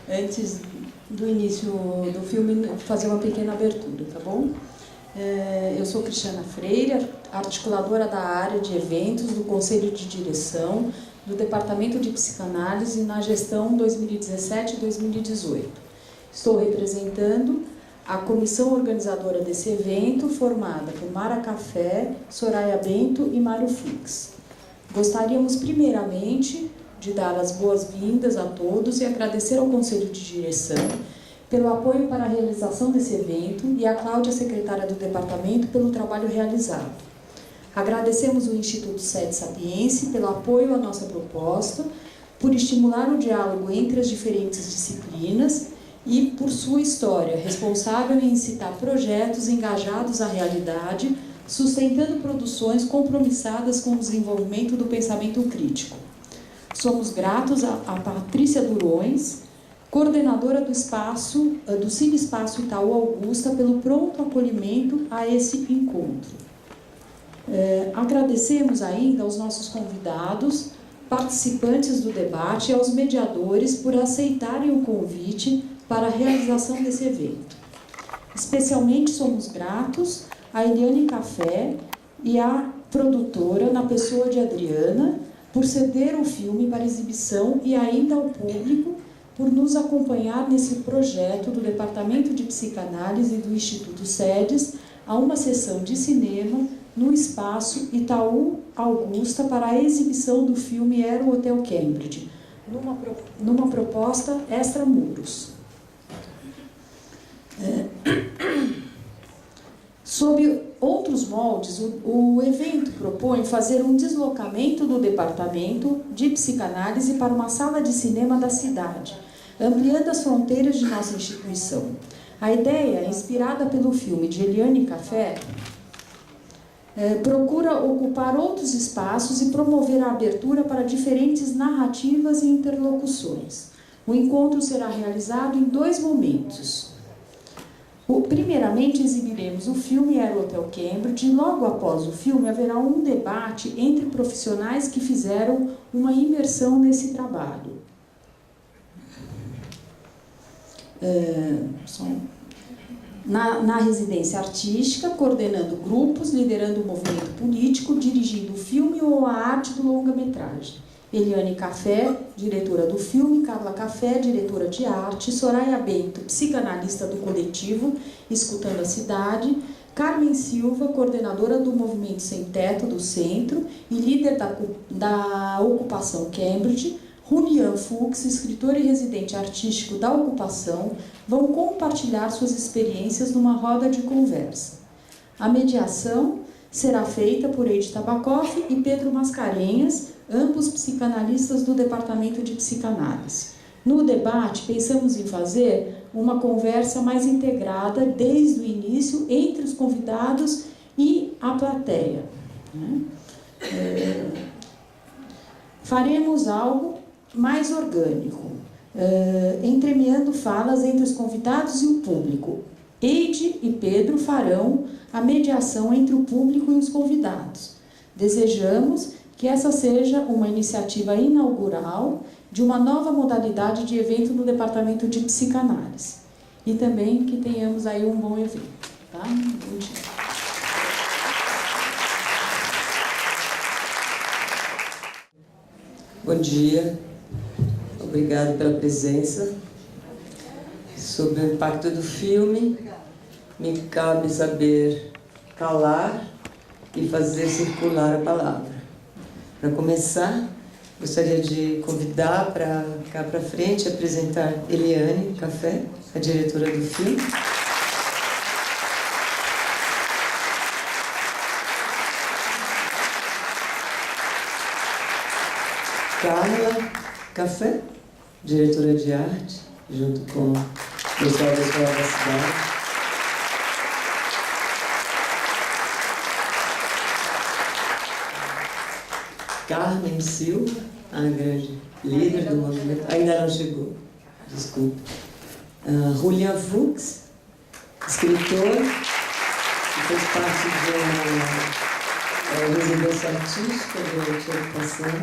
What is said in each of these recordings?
antes do início do filme, fazer uma pequena abertura, tá bom? Eu sou Cristiana Freire, articuladora da área de eventos do Conselho de Direção do Departamento de Psicanálise na gestão 2017-2018. Estou representando a comissão organizadora desse evento, formada por Mara Café, Soraya Bento e Mário Fux. Gostaríamos, primeiramente, de dar as boas-vindas a todos e agradecer ao Conselho de Direção pelo apoio para a realização desse evento e a Cláudia, secretária do departamento, pelo trabalho realizado. Agradecemos o Instituto Sede Sapiense pelo apoio à nossa proposta, por estimular o diálogo entre as diferentes disciplinas e por sua história, responsável em incitar projetos engajados à realidade, sustentando produções compromissadas com o desenvolvimento do pensamento crítico. Somos gratos a Patrícia Durões, coordenadora do Cine Espaço Itaú Augusta, pelo pronto acolhimento a esse encontro. Agradecemos ainda aos nossos convidados, participantes do debate e aos mediadores por aceitarem o convite para a realização desse evento. Especialmente somos gratos a Eliane Café e à produtora, na pessoa de Adriana, por ceder o filme para exibição e ainda ao público por nos acompanhar nesse projeto do Departamento de Psicanálise do Instituto Sedes a uma sessão de cinema no espaço Itaú Augusta para a exibição do filme Era o Hotel Cambridge, numa proposta extramuros. Sob outros moldes, o evento propõe fazer um deslocamento do Departamento de Psicanálise para uma sala de cinema da cidade, ampliando as fronteiras de nossa instituição. A ideia, inspirada pelo filme de Eliane Café, procura ocupar outros espaços e promover a abertura para diferentes narrativas e interlocuções. O encontro será realizado em 2 momentos. Primeiramente, exibiremos o filme Era o Hotel Cambridge e logo após o filme haverá um debate entre profissionais que fizeram uma imersão nesse trabalho. Na residência artística, coordenando grupos, liderando o movimento político, dirigindo o filme ou a arte do longa-metragem. Eliane Café, diretora do filme, Carla Café, diretora de arte, Soraya Bento, psicanalista do coletivo Escutando a Cidade, Carmen Silva, coordenadora do Movimento Sem Teto do Centro e líder da Ocupação Cambridge, Julian Fux, escritor e residente artístico da Ocupação, vão compartilhar suas experiências numa roda de conversa. A mediação será feita por Eide Tabakoff e Pedro Mascarenhas, ambos psicanalistas do Departamento de Psicanálise. No debate, pensamos em fazer uma conversa mais integrada desde o início entre os convidados e a plateia. Faremos algo mais orgânico, entremeando falas entre os convidados e o público. Eide e Pedro farão a mediação entre o público e os convidados. Desejamos que essa seja uma iniciativa inaugural de uma nova modalidade de evento no Departamento de Psicanálise. E também que tenhamos aí um bom evento. Tá? Bom dia. Bom dia. Obrigado pela presença. Sobre o impacto do filme, me cabe saber calar e fazer circular a palavra. Para começar, gostaria de convidar para cá para frente, apresentar Eliane Café, a diretora do filme. Carla Café, diretora de arte, junto com o pessoal da Escola da Cidade. Carmen Silva, a grande líder do movimento, ainda não chegou, desculpa. Julian Fux, escritor, que fez parte de uma residência artística durante a ocupação.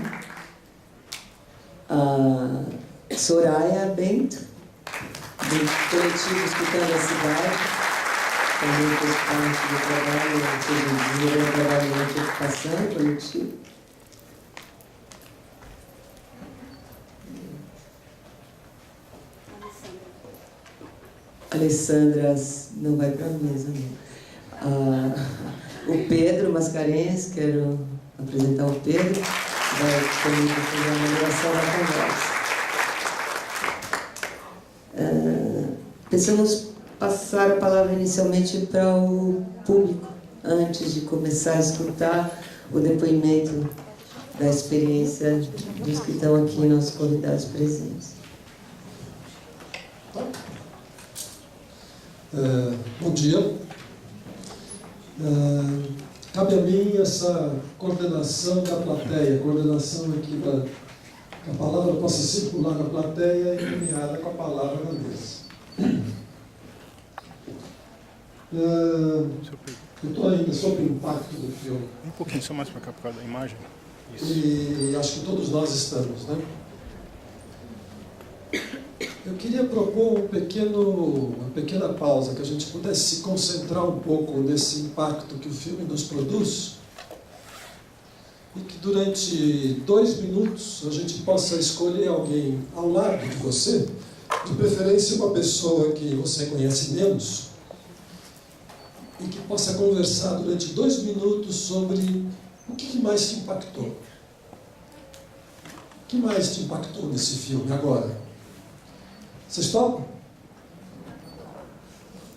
Soraya Bento, do coletivo Escutando a Cidade, também fez parte do trabalho, todo dia, o trabalho de ocupação coletivo. Alessandra não vai para a mesa, não. O Pedro Mascarenhas, quero apresentar o Pedro, vai também fazer a moderação da conversa. Pensamos passar a palavra inicialmente para o público, antes de começar a escutar o depoimento da experiência dos que estão aqui, nossos convidados presentes. Bom dia. Cabe a mim essa coordenação da plateia, coordenação aqui para que a palavra possa circular na plateia e caminhada com a palavra na mesa. Eu estou ainda sobre o impacto do filme. Um pouquinho só mais para cá, por causa da imagem. Isso. E acho que todos nós estamos, né? Eu queria propor uma pequena pausa, que a gente pudesse se concentrar um pouco nesse impacto que o filme nos produz e que durante 2 minutos a gente possa escolher alguém ao lado de você, de preferência uma pessoa que você conhece menos, e que possa conversar durante 2 minutos sobre o que mais te impactou. O que mais te impactou nesse filme agora? Vocês topam?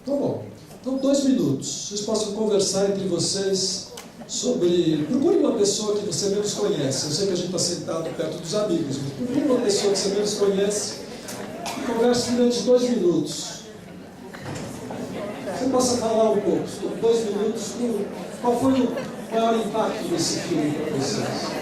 Tá bom. Então, 2 minutos. Vocês possam conversar entre vocês sobre... Procure uma pessoa que você menos conhece. Eu sei que a gente está sentado perto dos amigos, mas procure uma pessoa que você menos conhece e converse durante 2 minutos. Você possa falar um pouco, 2 minutos, qual foi o maior impacto desse filme para vocês?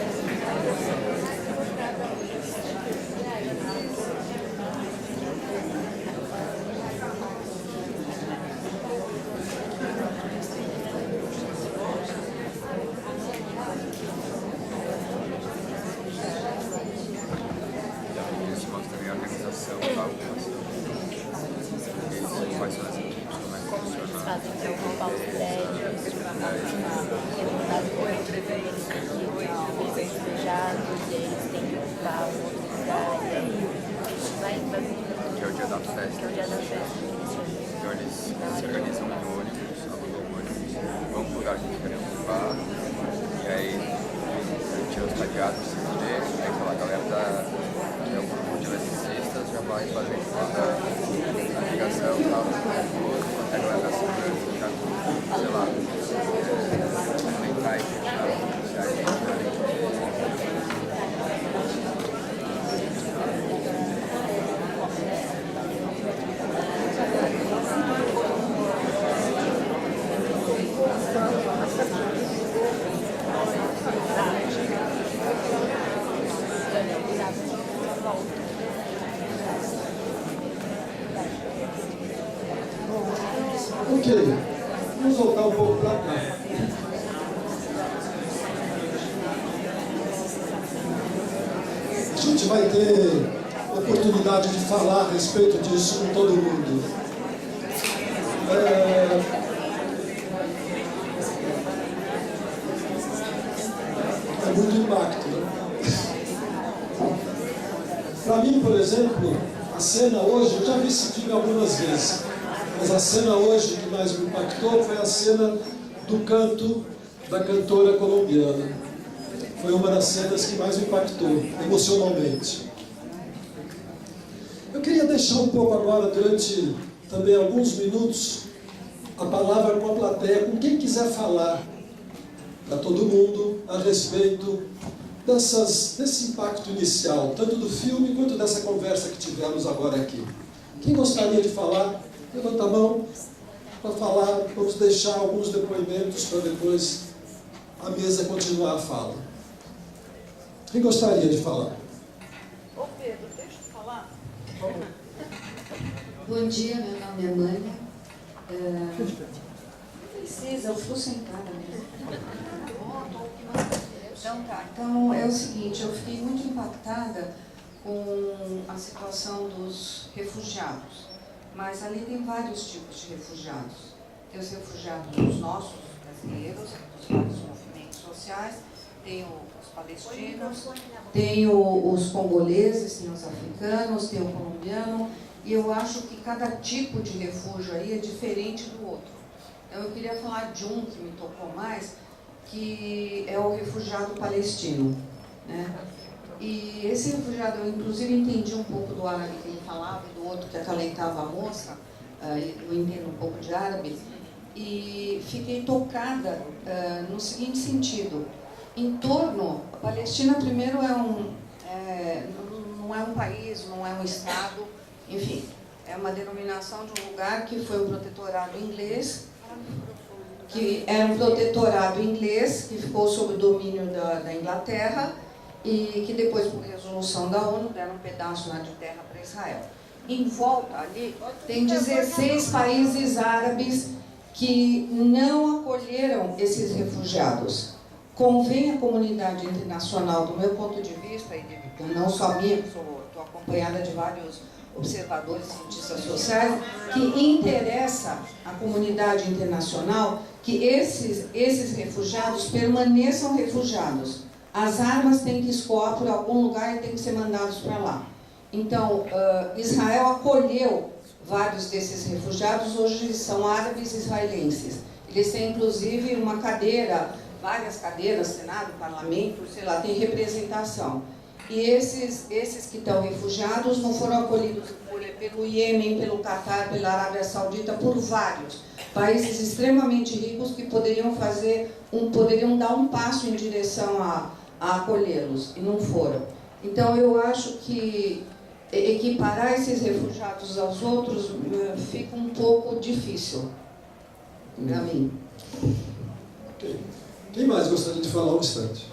Ok, vamos voltar um pouco para cá. A gente vai ter oportunidade de falar a respeito disso com todo mundo. É muito impacto, né? Para mim, por exemplo, a cena hoje, eu já vi esse filme algumas vezes, mas a cena hoje que mais me impactou foi a cena do canto da cantora colombiana. Foi uma das cenas que mais me impactou, emocionalmente. Eu queria deixar um pouco agora, durante também alguns minutos, a palavra com a plateia, com quem quiser falar, para todo mundo, a respeito desse impacto inicial, tanto do filme quanto dessa conversa que tivemos agora aqui. Quem gostaria de falar? Levanta a mão para falar. Vamos deixar alguns depoimentos para depois a mesa continuar a fala. Quem gostaria de falar? Ô Pedro, deixa eu falar. Bom dia, meu nome é Mânia. Não precisa, eu fui sentada mesmo. Então é o seguinte, eu fiquei muito impactada com a situação dos refugiados. mas ali tem vários tipos de refugiados. Tem os refugiados nossos, brasileiros, dos vários movimentos sociais, tem os palestinos, tem os congoleses, tem os africanos, tem o colombiano, e eu acho que cada tipo de refúgio aí é diferente do outro. Então eu queria falar de um que me tocou mais, que é o refugiado palestino, né? E esse refugiado, eu inclusive entendi um pouco do árabe que ele falava e do outro que acalentava a moça, eu entendo um pouco de árabe, e fiquei tocada no seguinte sentido: em torno, a Palestina primeiro não é um país, não é um estado, enfim, é uma denominação de um lugar que foi um protetorado inglês, que era um protetorado inglês, que ficou sob o domínio da Inglaterra, e que depois, por resolução da ONU, deram um pedaço lá de terra para Israel. Em volta ali, tem 16 países árabes que não acolheram esses refugiados. Convém a comunidade internacional, do meu ponto de vista, e não só minha, estou acompanhada de vários observadores e cientistas sociais, que interessa à comunidade internacional que esses refugiados permaneçam refugiados. As armas têm que escoar por algum lugar e têm que ser mandados para lá. Então, Israel acolheu vários desses refugiados, hoje eles são árabes israelenses. Eles têm, inclusive, uma cadeira, várias cadeiras, Senado, Parlamento, sei lá, tem representação. E esses que estão refugiados não foram acolhidos pelo Iêmen, pelo Catar, pela Arábia Saudita, por vários países extremamente ricos que poderiam dar um passo em direção a acolhê-los, e não foram. Então, eu acho que equiparar esses refugiados aos outros fica um pouco difícil para mim. Okay. Quem mais gostaria de falar um instante?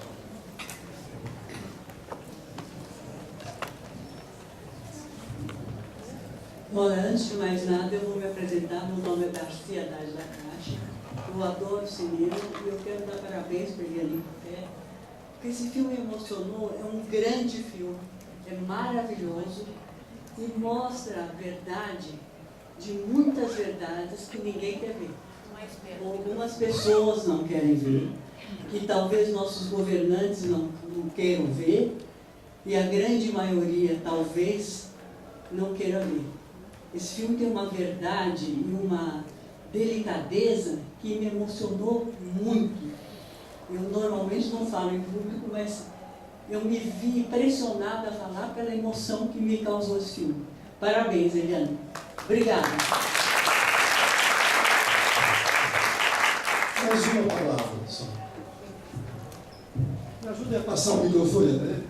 Bom, antes de mais nada, eu vou me apresentar. Meu nome é Garcia Daz da Caixa. Eu adoro cinema e eu quero dar parabéns para ele ali no pé, porque esse filme emocionou. É um grande filme, é maravilhoso e mostra a verdade de muitas verdades que ninguém quer ver. Algumas pessoas não querem ver, que talvez nossos governantes não queiram ver, e a grande maioria talvez não queira ver. Esse filme tem uma verdade e uma delicadeza que me emocionou muito. Eu normalmente não falo em público, mas eu me vi pressionada a falar pela emoção que me causou esse filme. Parabéns, Eliane. Obrigada. Mais uma palavra só. Me ajude a passar o microfone, né?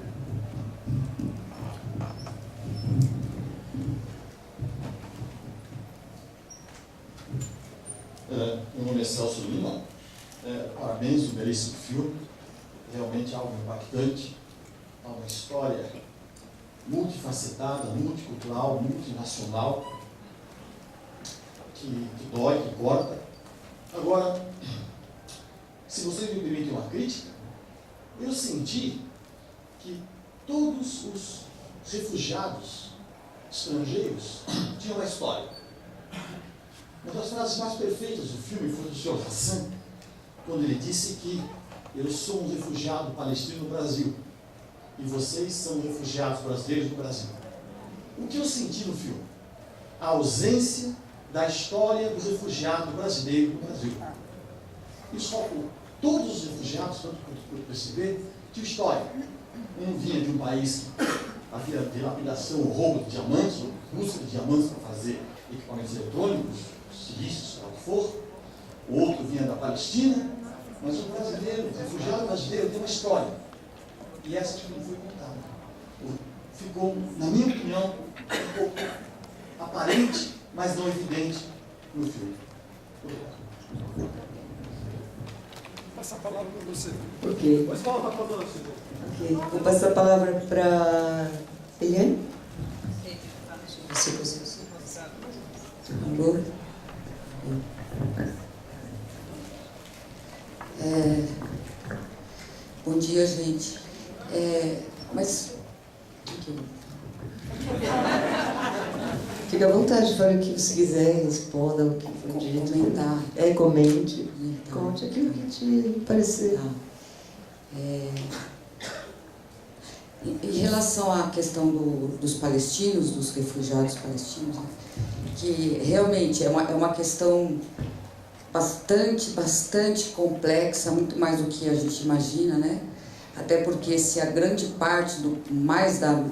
Meu nome é Celso Lima. Parabéns, um belíssimo filme. Realmente algo impactante. Uma história multifacetada, multicultural, multinacional, que dói, que corta. Agora, se vocês me permitem uma crítica, eu senti que todos os refugiados estrangeiros tinham uma história. Uma das frases mais perfeitas do filme foi do Sr. Hassan, quando ele disse que eu sou um refugiado palestino no Brasil e vocês são refugiados brasileiros no Brasil. O que eu senti no filme? A ausência da história do refugiado brasileiro no Brasil. Isso faltou. Todos os refugiados, tanto quanto eu perceber, tinham história. Um vinha de um país que havia dilapidação, o roubo de diamantes, ou busca de diamantes para fazer equipamentos eletrônicos, silícios, para o que for. O outro vinha da Palestina, mas o brasileiro, o refugiado brasileiro tem uma história. E essa que não foi contada. Ficou, na minha opinião, um pouco aparente, mas não evidente no filme. Passa a palavra para você. Ok. Mas fala para você. Ok. Vou passar a palavra para Eliane. Você, por favor. Bom dia, gente. Mas... Ok, Fica à vontade, fale o que você quiser, responda o que foi dito. Comentar. Comente. Comentar. Conte aquilo que te parecer. Em relação à questão dos palestinos, dos refugiados palestinos, que realmente é uma questão bastante complexa, muito mais do que a gente imagina, né? Até porque se a grande parte, mais da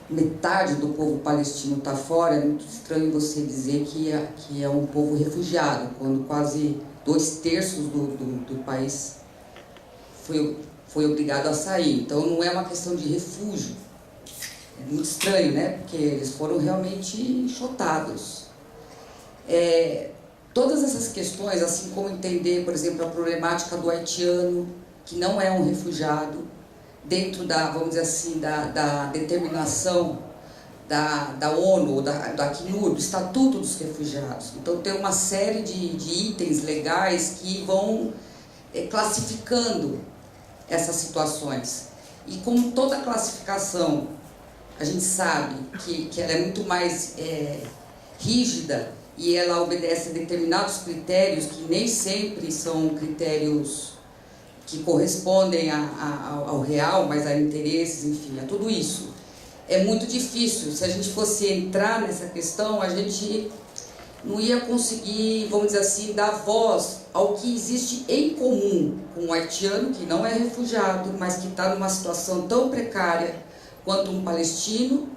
metade do povo palestino está fora, é muito estranho você dizer que é um povo refugiado, quando quase 2/3 do país foi obrigado a sair. Então não é uma questão de refúgio. É muito estranho, né? Porque eles foram realmente enxotados. Todas essas questões, assim como entender, por exemplo, a problemática do haitiano, que não é um refugiado, dentro da, vamos dizer assim, da determinação da ONU, da Acnur, do Estatuto dos Refugiados. Então tem uma série de itens legais que vão classificando essas situações. E como toda classificação, a gente sabe que ela é muito mais rígida e ela obedece a determinados critérios que nem sempre são critérios que correspondem ao real, mas a interesses, enfim, a tudo isso. É muito difícil. Se a gente fosse entrar nessa questão, a gente não ia conseguir, vamos dizer assim, dar voz ao que existe em comum com o haitiano, que não é refugiado, mas que está numa situação tão precária quanto um palestino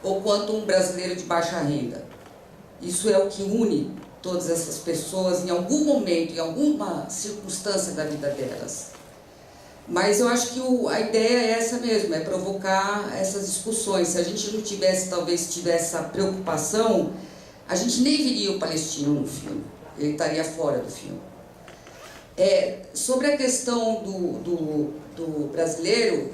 ou quanto um brasileiro de baixa renda. Isso é o que une todas essas pessoas em algum momento, em alguma circunstância da vida delas. Mas eu acho que a ideia é essa mesmo, é provocar essas discussões. Se a gente não tivesse essa preocupação, a gente nem viria o palestino no filme, ele estaria fora do filme. Sobre a questão do brasileiro,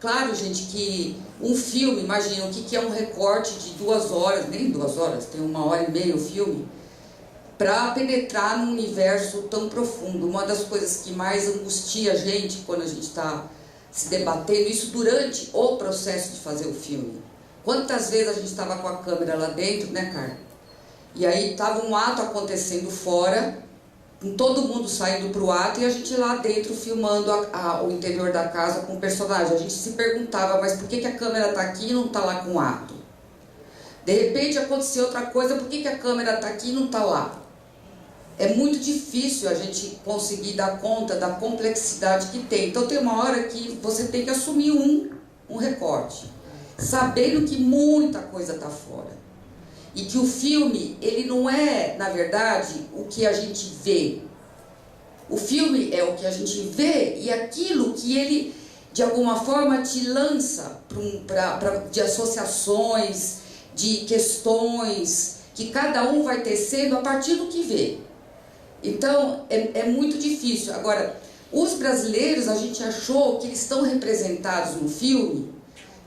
claro, gente, que um filme, imagina, o que é um recorte de 2 horas, nem 2 horas, tem 1h30 o filme, para penetrar num universo tão profundo. Uma das coisas que mais angustia a gente quando a gente está se debatendo, isso durante o processo de fazer o filme. Quantas vezes a gente estava com a câmera lá dentro, né, Carla? E aí estava um ato acontecendo fora, com todo mundo saindo para o ato e a gente lá dentro filmando o interior da casa com o personagem. A gente se perguntava, mas por que a câmera está aqui e não está lá com o ato? De repente aconteceu outra coisa, por que a câmera está aqui e não está lá? É muito difícil a gente conseguir dar conta da complexidade que tem. Então tem uma hora que você tem que assumir um recorte, sabendo que muita coisa está fora. E que o filme, ele não é, na verdade, o que a gente vê. O filme é o que a gente vê e aquilo que ele, de alguma forma, te lança de associações, de questões, que cada um vai tecendo a partir do que vê. Então, é muito difícil. Agora, os brasileiros, a gente achou que eles estão representados no filme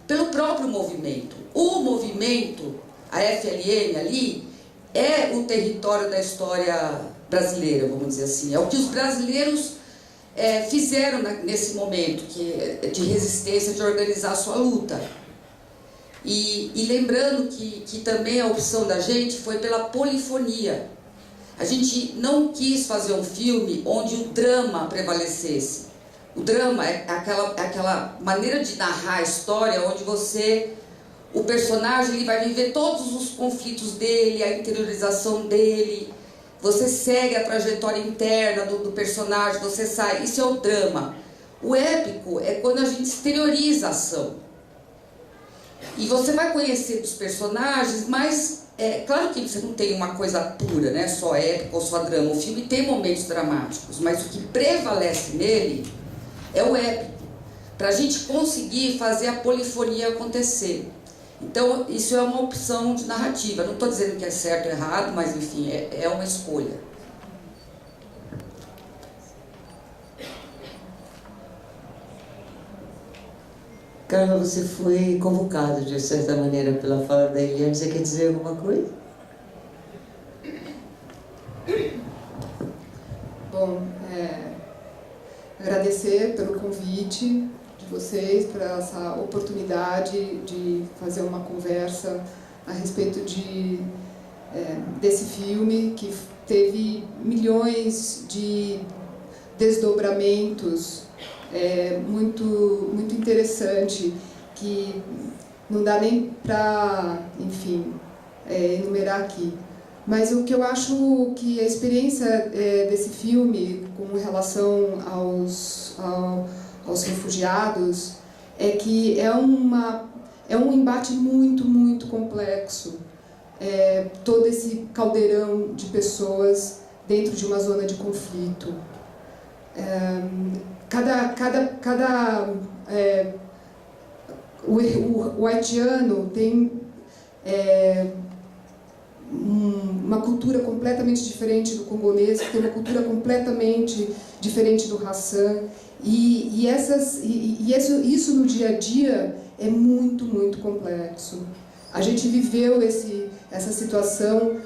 pelo próprio movimento. O movimento, a FLN ali, é o território da história brasileira, vamos dizer assim. É o que os brasileiros fizeram nesse momento de resistência, de organizar a sua luta. E lembrando que também a opção da gente foi pela polifonia. A gente não quis fazer um filme onde o drama prevalecesse. O drama é aquela maneira de narrar a história onde o personagem ele vai viver todos os conflitos dele, a interiorização dele, você segue a trajetória interna do personagem, você sai, isso é o drama. O épico é quando a gente exterioriza a ação. E você vai conhecer dos personagens, mas claro que você não tem uma coisa pura, né? Só épico ou só drama. O filme tem momentos dramáticos, mas o que prevalece nele é o épico, para a gente conseguir fazer a polifonia acontecer. Então, isso é uma opção de narrativa. Não estou dizendo que é certo ou errado, mas, enfim, é uma escolha. Carla, você foi convocada, de certa maneira, pela fala da Eliane. Você quer dizer alguma coisa? Bom, agradecer pelo convite de vocês, por essa oportunidade de fazer uma conversa a respeito desse filme que teve milhões de desdobramentos, muito, muito interessante, que não dá nem para, enfim, enumerar aqui. Mas o que eu acho que a experiência desse filme com relação aos refugiados é que é um embate muito, muito complexo. Todo esse caldeirão de pessoas dentro de uma zona de conflito. O haitiano tem uma cultura completamente diferente do congolês, que tem uma cultura completamente diferente do Hassan, e isso no dia a dia é muito, muito complexo. A gente viveu essa situação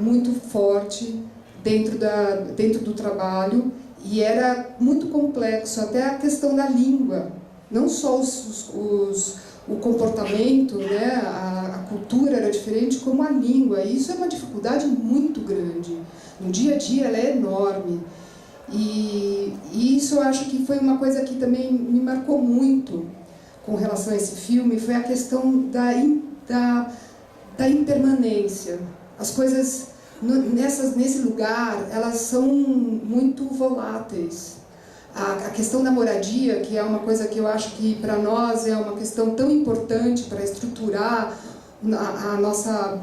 muito forte dentro do trabalho, e era muito complexo, até a questão da língua, não só o comportamento, né, a cultura era diferente, como a língua. E isso é uma dificuldade muito grande. No dia a dia ela é enorme. E isso eu acho que foi uma coisa que também me marcou muito com relação a esse filme, foi a questão da impermanência. As coisas nesse lugar, elas são muito voláteis. A questão da moradia, que é uma coisa que eu acho que para nós é uma questão tão importante para estruturar a nossa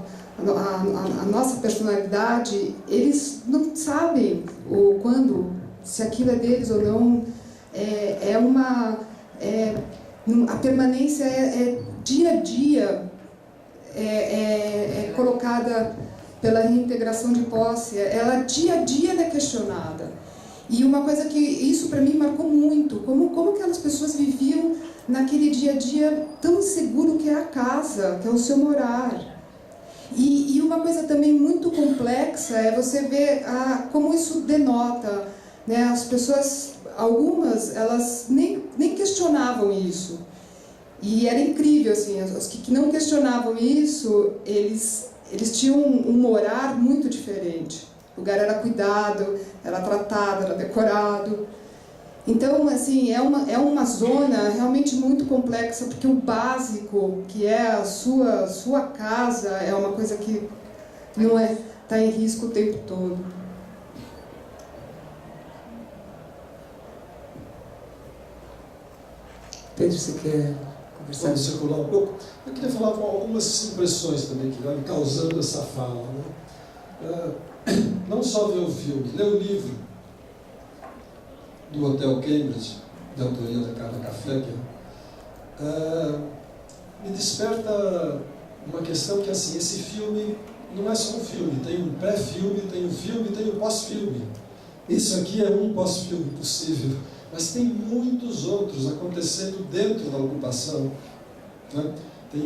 personalidade, eles não sabem se aquilo é deles ou não. A permanência dia a dia colocada pela reintegração de posse, ela dia a dia é questionada. E uma coisa que isso para mim marcou muito, como aquelas pessoas viviam naquele dia a dia tão inseguro que é a casa, que é o seu morar. E uma coisa também muito complexa é você ver como isso denota, né? As pessoas, algumas, elas nem questionavam isso. E era incrível, assim, os que não questionavam isso, eles tinham um morar muito diferente. O lugar era cuidado, era tratado, era decorado. Então, assim, é uma zona realmente muito complexa, porque o básico, que é a sua casa, é uma coisa que não está em risco o tempo todo. Pedro, você quer conversar? Vamos circular um pouco. Eu queria falar com algumas impressões também que vai me causando essa fala, né? Não só ver o filme, ler o livro do Hotel Cambridge, da autoria da Carla Cafecker, me desperta uma questão que, assim, esse filme não é só um filme, tem um pré-filme, tem um filme, tem um pós-filme. Isso aqui é um pós-filme possível, mas tem muitos outros acontecendo dentro da ocupação, né? Tem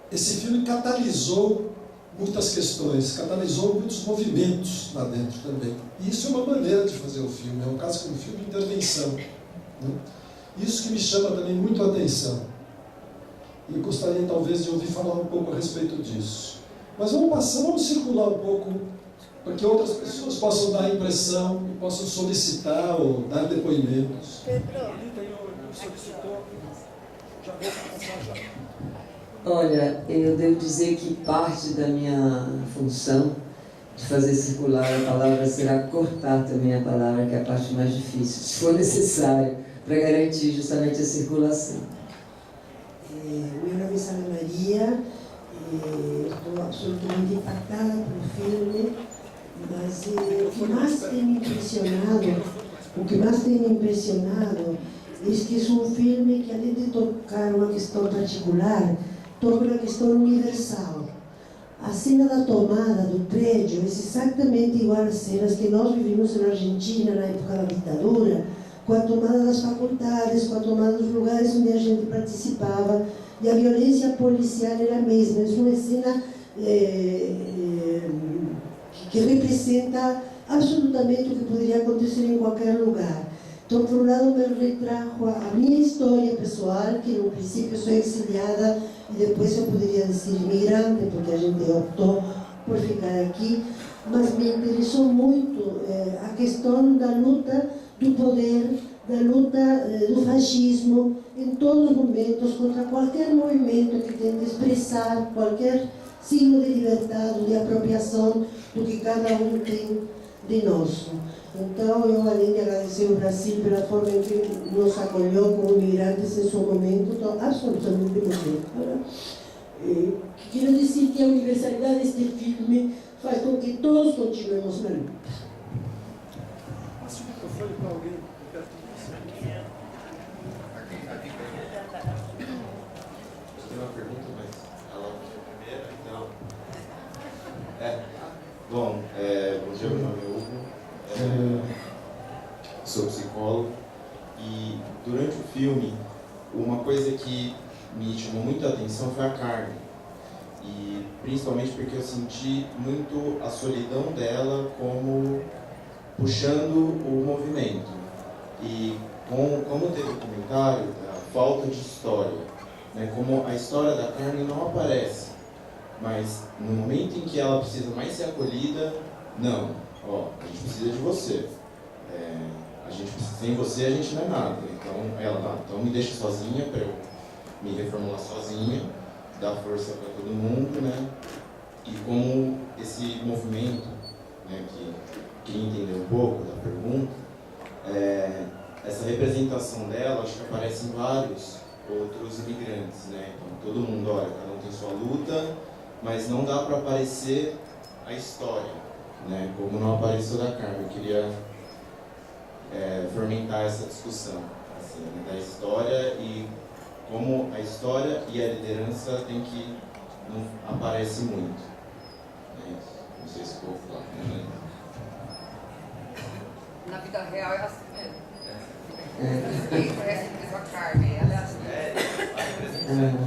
esse filme catalisou muitas questões, catalisou muitos movimentos lá dentro também. E isso é uma maneira de fazer o filme, é um caso como um filme de intervenção, né? Isso que me chama também muito a atenção. E eu gostaria talvez de ouvir falar um pouco a respeito disso. Mas vamos circular um pouco, para que outras pessoas possam dar impressão, e possam solicitar ou dar depoimentos. Olha, eu devo dizer que parte da minha função de fazer circular a palavra será cortar também a palavra, que é a parte mais difícil, se for necessário, para garantir justamente a circulação. Meu nome é Sara Maria, estou absolutamente impactada pelo filme, mas o que mais tem me impressionado é que é um filme que, além de tocar uma questão particular, toca uma questão universal. A cena da tomada do prédio é exatamente igual às cenas que nós vivimos na Argentina na época da ditadura, com a tomada das faculdades, com a tomada dos lugares onde a gente participava, e a violência policial era a mesma. É uma cena que representa absolutamente o que poderia acontecer em qualquer lugar. Então, por um lado, me retrajo a minha história pessoal, que no princípio sou exiliada e depois eu poderia dizer imigrante, porque a gente optou por ficar aqui, mas me interessou muito a questão da luta do poder, da luta do fascismo, em todos os momentos, contra qualquer movimento que tente expressar qualquer signo de liberdade, de apropriação do que cada um tem de nosso. Então, eu, além de agradecer o Brasil pela forma em que nos acolheu como imigrantes em seu momento, estou absolutamente contente. Quero dizer que a universalidade deste filme faz com que todos continuemos na luta. Passa o microfone para alguém perto de você. Eu tenho uma pergunta, mas ela foi primeiro, então... Bom dia, meu nome é Hugo, sou psicólogo, e durante o filme, uma coisa que me chamou muita atenção foi a Carmen, e principalmente porque eu senti muito a solidão dela como puxando o movimento, e como teve o comentário, a falta de história, né, como a história da Carmen não aparece, mas no momento em que ela precisa mais ser acolhida, não, a gente precisa de você, sem você a gente não é nada, então me deixa sozinha para eu me reformular sozinha, dar força para todo mundo, né? E como esse movimento, né, que queria entender um pouco da pergunta, essa representação dela, acho que aparece em vários outros imigrantes, né? Então, todo mundo, olha, cada um tem sua luta, mas não dá para aparecer a história, né? Como não apareceu da Carmen. Eu queria fomentar essa discussão, assim, né, da história e como a história e a liderança não aparece muito. Não sei se ficou claro. Na vida real é assim mesmo. Quem conhece mesmo a Carmen, ela é assim mesmo.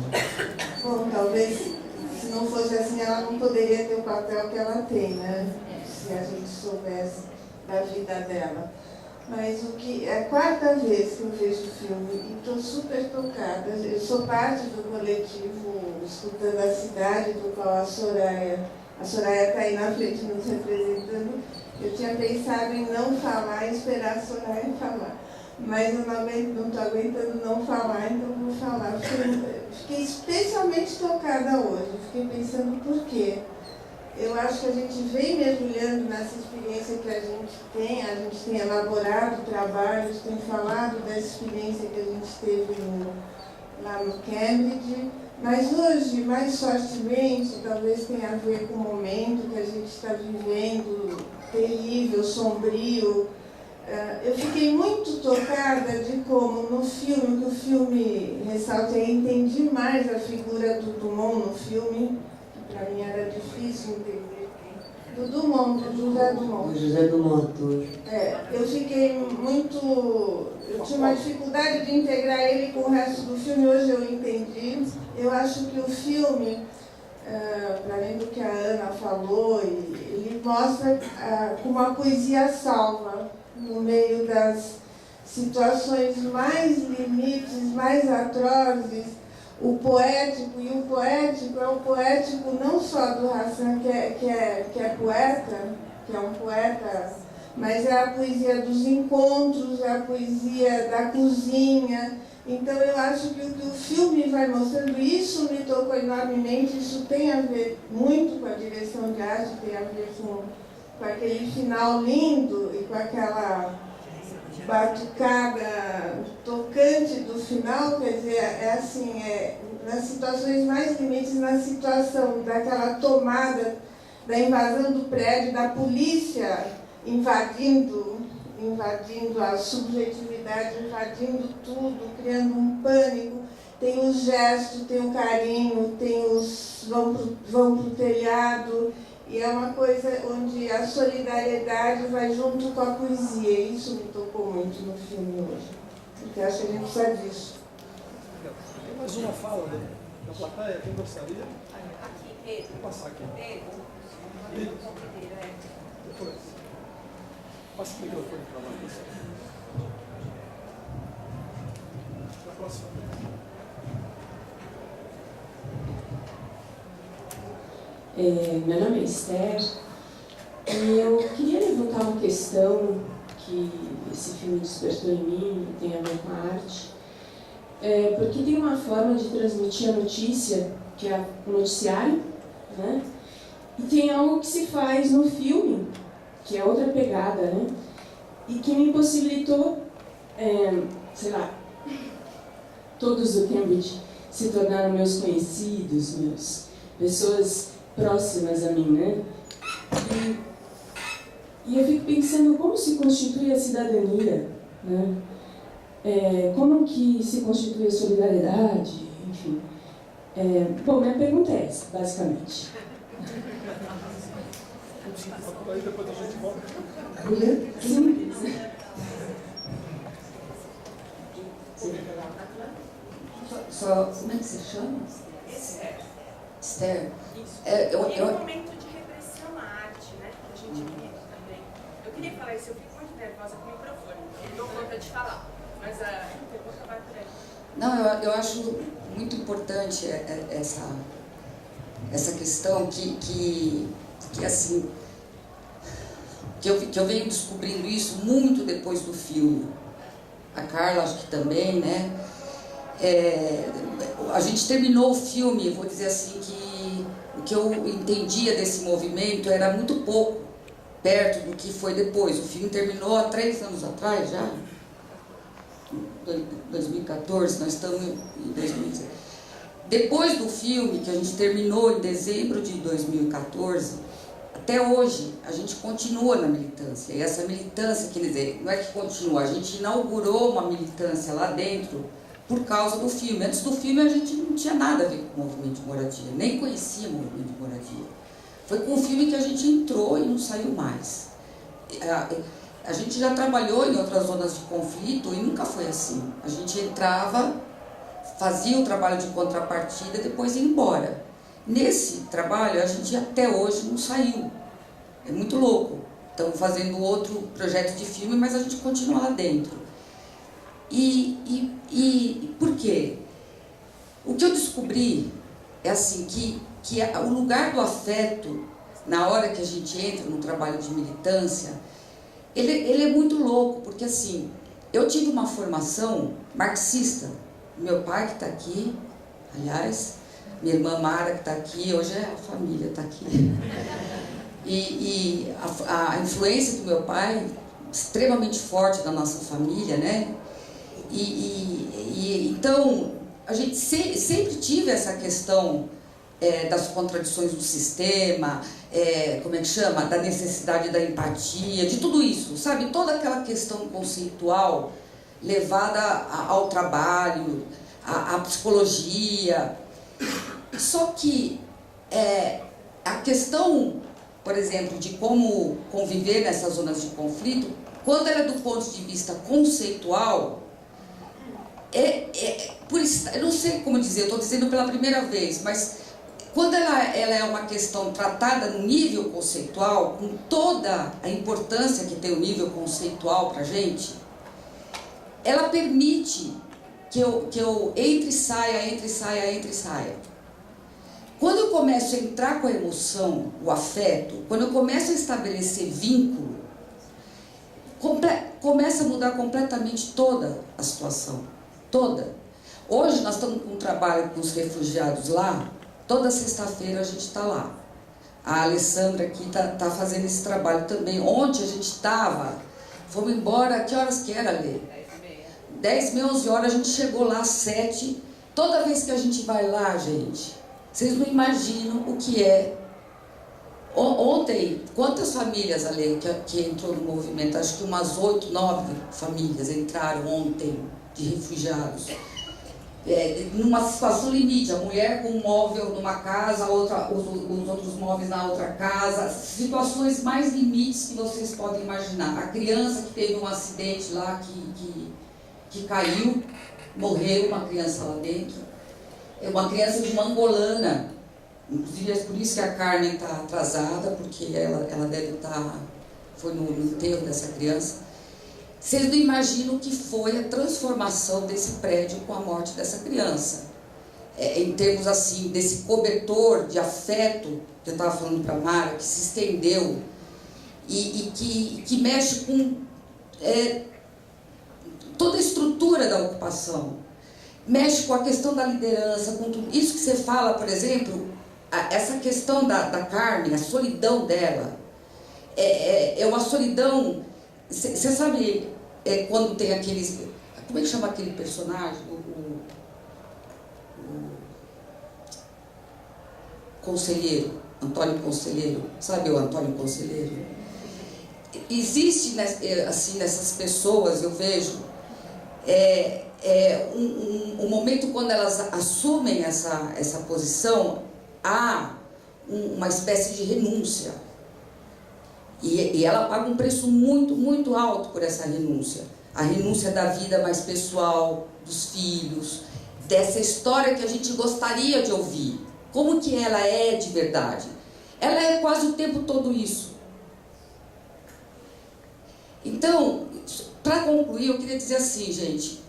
Bom, talvez se não fosse assim, ela não poderia ter o papel que ela tem, né? Se a gente soubesse da vida dela. Mas é a quarta vez que eu vejo o filme e estou super tocada. Eu sou parte do coletivo Escutando a Cidade, do qual a Soraya está aí na frente nos representando. Eu tinha pensado em não falar e esperar a Soraya falar. Mas eu não estou aguentando não falar, então vou falar. Fiquei especialmente tocada hoje. Fiquei pensando por quê. Eu acho que a gente vem mergulhando nessa experiência que a gente tem elaborado trabalhos, tem falado dessa experiência que a gente teve lá no Cambridge, mas hoje, mais fortemente, talvez tenha a ver com o momento que a gente está vivendo, terrível, sombrio. Eu fiquei muito tocada de como no filme, que o filme ressalta, eu entendi mais a figura do Dumont no filme, para mim era difícil entender. Do Dumont, do José Dumont. Do José Dumont, ator. Eu fiquei muito... Eu tinha uma dificuldade de integrar ele com o resto do filme, hoje eu entendi. Eu acho que o filme, para além do que a Ana falou, ele mostra como a poesia salva no meio das situações mais limites, mais atrozes, o poético, e o poético é o poético não só do Hassan, que é poeta, que é um poeta, mas é a poesia dos encontros, é a poesia da cozinha. Então eu acho que o que o filme vai mostrando, isso me tocou enormemente, isso tem a ver muito com a direção de arte, tem a ver com aquele final lindo e com aquela batucada tocante do final, quer dizer, nas situações mais limites, na situação daquela tomada, da invasão do prédio, da polícia invadindo a subjetividade, invadindo tudo, criando um pânico. Tem o gesto, tem o carinho, tem os vão pro telhado, e é uma coisa onde a solidariedade vai junto com a poesia. E isso me tocou muito no filme hoje, porque acho que a gente precisa disso. Tem mais uma fala da plateia, quem gostaria? Aqui, Pedro. Vou passar aqui. Pedro. Depois. Passa o microfone para lá. Meu nome é Esther e eu queria levantar uma questão que esse filme despertou em mim, que tem a ver com a arte, porque tem uma forma de transmitir a notícia, que é o noticiário, né? E tem algo que se faz no filme, que é outra pegada, né? E que me impossibilitou, sei lá, todos do Cambridge se tornaram meus conhecidos, pessoas próximas a mim, né? E eu fico pensando como se constitui a cidadania, né? Como que se constitui a solidariedade, enfim. Bom, minha pergunta é essa, basicamente. Depois a gente volta. Sim. Como é que você chama? Esther. Tem um momento de repressão à arte, né? Que a gente vive também. Eu queria falar isso, eu fico muito nervosa com o microfone. Eu dou conta de falar, mas a pergunta vai por aí. Não, eu acho muito importante essa questão que assim, que eu venho descobrindo isso muito depois do filme. A Carla, acho que também, né? A gente terminou o filme, eu vou dizer assim, que o que eu entendia desse movimento era muito pouco perto do que foi depois. O filme terminou há 3 anos atrás já, 2014, nós estamos em 2016. Depois do filme, que a gente terminou em dezembro de 2014, até hoje a gente continua na militância. E essa militância, quer dizer, não é que continua, a gente inaugurou uma militância lá dentro por causa do filme. Antes do filme a gente não tinha nada a ver com o movimento de moradia, nem conhecia o movimento de moradia. Foi com o filme que a gente entrou e não saiu mais. A gente já trabalhou em outras zonas de conflito e nunca foi assim. A gente entrava, fazia o trabalho de contrapartida e depois ia embora. Nesse trabalho a gente até hoje não saiu. É muito louco. Estamos fazendo outro projeto de filme, mas a gente continua lá dentro. E por quê? O que eu descobri é assim, que o lugar do afeto, na hora que a gente entra no trabalho de militância, ele é muito louco, porque assim, eu tive uma formação marxista. Meu pai que está aqui, aliás, minha irmã Mara que está aqui, hoje a família está aqui. E a influência do meu pai, extremamente forte da nossa família, né? Então, a gente sempre tive essa questão das contradições do sistema, como é que chama? Da necessidade da empatia, de tudo isso, sabe? Toda aquela questão conceitual levada ao trabalho, à psicologia. Só que a questão, por exemplo, de como conviver nessas zonas de conflito, quando ela é do ponto de vista conceitual, eu não sei como dizer, eu estou dizendo pela primeira vez, mas quando ela é uma questão tratada no nível conceitual, com toda a importância que tem o nível conceitual para a gente, ela permite que eu entre e saia. Quando eu começo a entrar com a emoção, o afeto, quando eu começo a estabelecer vínculo, começa a mudar completamente toda a situação. Toda. Hoje nós estamos com um trabalho com os refugiados lá, toda sexta-feira a gente está lá. A Alessandra aqui está fazendo esse trabalho também. Ontem a gente estava, fomos embora, que horas que era, Lê? 10h30, 11 horas, a gente chegou lá às 7. Toda vez que a gente vai lá, gente, vocês não imaginam o que é. Ontem, quantas famílias, Ale, que entrou no movimento? Acho que umas 8, 9 famílias entraram ontem de refugiados. Numa situação limite, a mulher com um móvel numa casa, os outros móveis na outra casa, situações mais limites que vocês podem imaginar. A criança que teve um acidente lá, que caiu, morreu, uma criança lá dentro. É uma criança de uma angolana. Inclusive é por isso que a Carmen está atrasada, porque ela deve estar foi no enterro dessa criança. Vocês não imaginam o que foi a transformação desse prédio com a morte dessa criança. Em termos assim, desse cobertor de afeto, que eu estava falando para a Mara, que se estendeu e que mexe com toda a estrutura da ocupação. Mexe com a questão da liderança, com tudo. Isso que você fala, por exemplo, essa questão da Carmen, a solidão dela, é uma solidão. Você sabe quando tem aqueles... Como é que chama aquele personagem? O Conselheiro, Antônio Conselheiro. Sabe o Antônio Conselheiro? Existe, assim, nessas pessoas, eu vejo, um momento quando elas assumem essa posição, há uma espécie de renúncia. E ela paga um preço muito, muito alto por essa renúncia. A renúncia da vida mais pessoal, dos filhos, dessa história que a gente gostaria de ouvir. Como que ela é de verdade? Ela é quase o tempo todo isso. Então, para concluir, eu queria dizer assim, gente,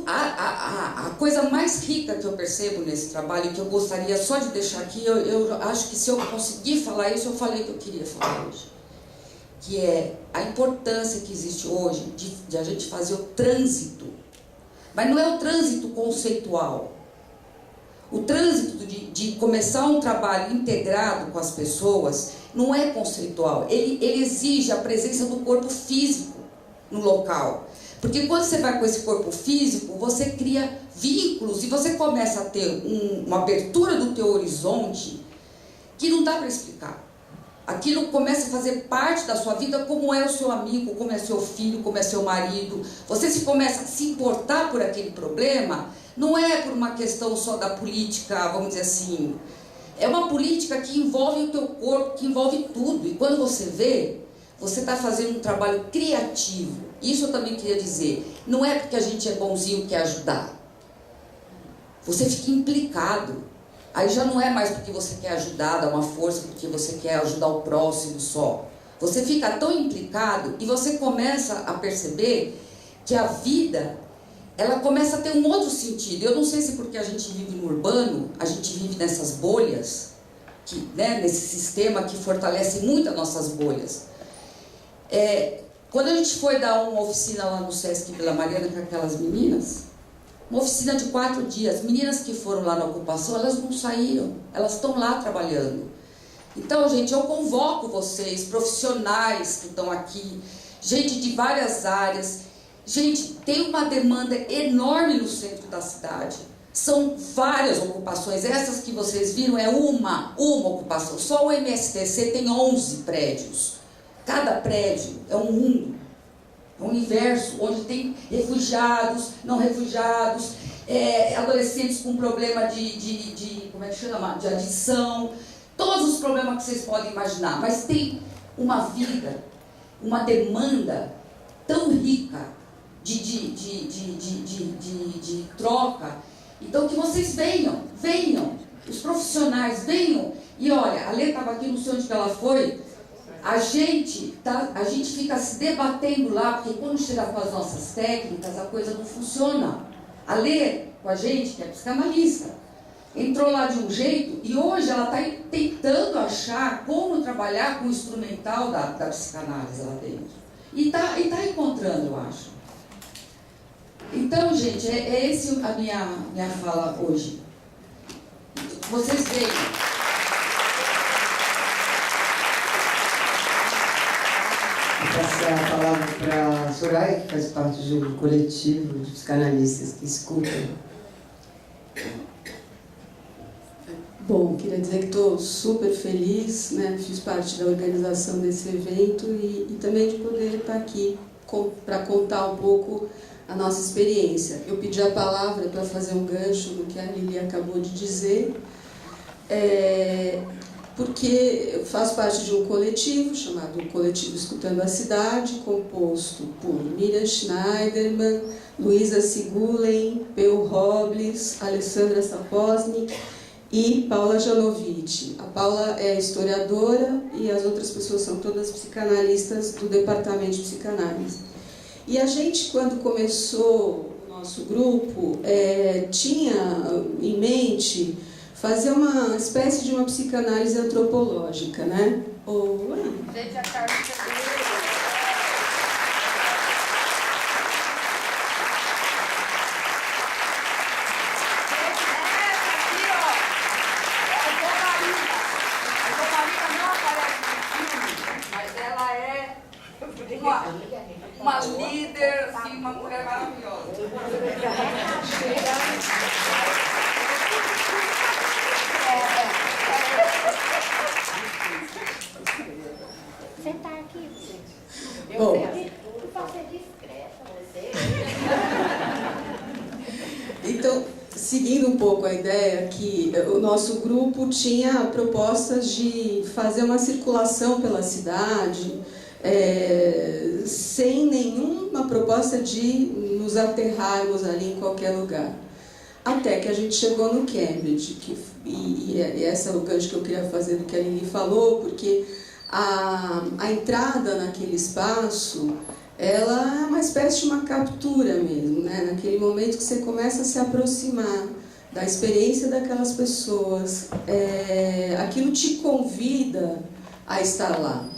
a coisa mais rica que eu percebo nesse trabalho, que eu gostaria só de deixar aqui, eu acho que se eu conseguir falar isso, eu falei o que eu queria falar hoje, que é a importância que existe hoje de a gente fazer o trânsito, mas não é o trânsito conceitual, o trânsito de começar um trabalho integrado com as pessoas não é conceitual, ele exige a presença do corpo físico no local. Porque quando você vai com esse corpo físico, você cria vínculos e você começa a ter uma abertura do teu horizonte que não dá para explicar. Aquilo começa a fazer parte da sua vida, como é o seu amigo, como é seu filho, como é seu marido. Você começa a se importar por aquele problema, não é por uma questão só da política, vamos dizer assim. É uma política que envolve o teu corpo, que envolve tudo. E quando você vê, você está fazendo um trabalho criativo. Isso eu também queria dizer. Não é porque a gente é bonzinho que é ajudar. Você fica implicado. Aí já não é mais porque você quer ajudar, dar uma força, porque você quer ajudar o próximo só. Você fica tão implicado e você começa a perceber que a vida, ela começa a ter um outro sentido. Eu não sei se porque a gente vive no urbano, a gente vive nessas bolhas, nesse sistema que fortalece muito as nossas bolhas. Quando a gente foi dar uma oficina lá no Sesc Vila Mariana com aquelas meninas, uma oficina de 4 dias, meninas que foram lá na ocupação, elas não saíram, elas estão lá trabalhando. Então, gente, eu convoco vocês, profissionais que estão aqui, gente de várias áreas. Gente, tem uma demanda enorme no centro da cidade. São várias ocupações, essas que vocês viram é uma ocupação. Só o MSTC tem 11 prédios. Cada prédio é um mundo, é um universo onde tem refugiados, não refugiados, adolescentes com problema como é que chama? De adição, todos os problemas que vocês podem imaginar. Mas tem uma vida, uma demanda tão rica de troca. Então que vocês venham, os profissionais venham. E olha, a Lê estava aqui, não sei onde que ela foi. A gente fica se debatendo lá, porque quando chega com as nossas técnicas, a coisa não funciona. A Lê, com a gente, que é psicanalista, entrou lá de um jeito e hoje ela está tentando achar como trabalhar com o instrumental da psicanálise lá dentro. E tá encontrando, eu acho. Então, gente, é esse a minha fala hoje. Vocês veem. Passar a palavra para a Soraya, que faz parte de um coletivo de psicanalistas que escutam. Bom, queria dizer que estou super feliz, né? Fiz parte da organização desse evento e também de poder estar aqui para contar um pouco a nossa experiência. Eu pedi a palavra para fazer um gancho no que a Lili acabou de dizer, porque eu faço parte de um coletivo chamado Coletivo Escutando a Cidade, composto por Miriam Schneiderman, Luísa Sigulen, Peu Robles, Alessandra Saposnik e Paula Janovic. A Paula é historiadora e as outras pessoas são todas psicanalistas do departamento de psicanálise. E a gente, quando começou o nosso grupo, tinha em mente fazer uma espécie de uma psicanálise antropológica, né? Gente, a Carmen uma líder, assim, uma mulher maravilhosa. Você tá aqui, gente. Bom. Eu posso ser discreta, você. Então, seguindo um pouco a ideia que o nosso grupo tinha propostas de fazer uma circulação pela cidade, sem nenhuma proposta de nos aterrarmos ali em qualquer lugar. Até que a gente chegou no Cambridge, e esse é o gancho que eu queria fazer do que a Lili falou, porque a entrada naquele espaço, ela é uma espécie de uma captura mesmo, né? Naquele momento que você começa a se aproximar da experiência daquelas pessoas, aquilo te convida a estar lá.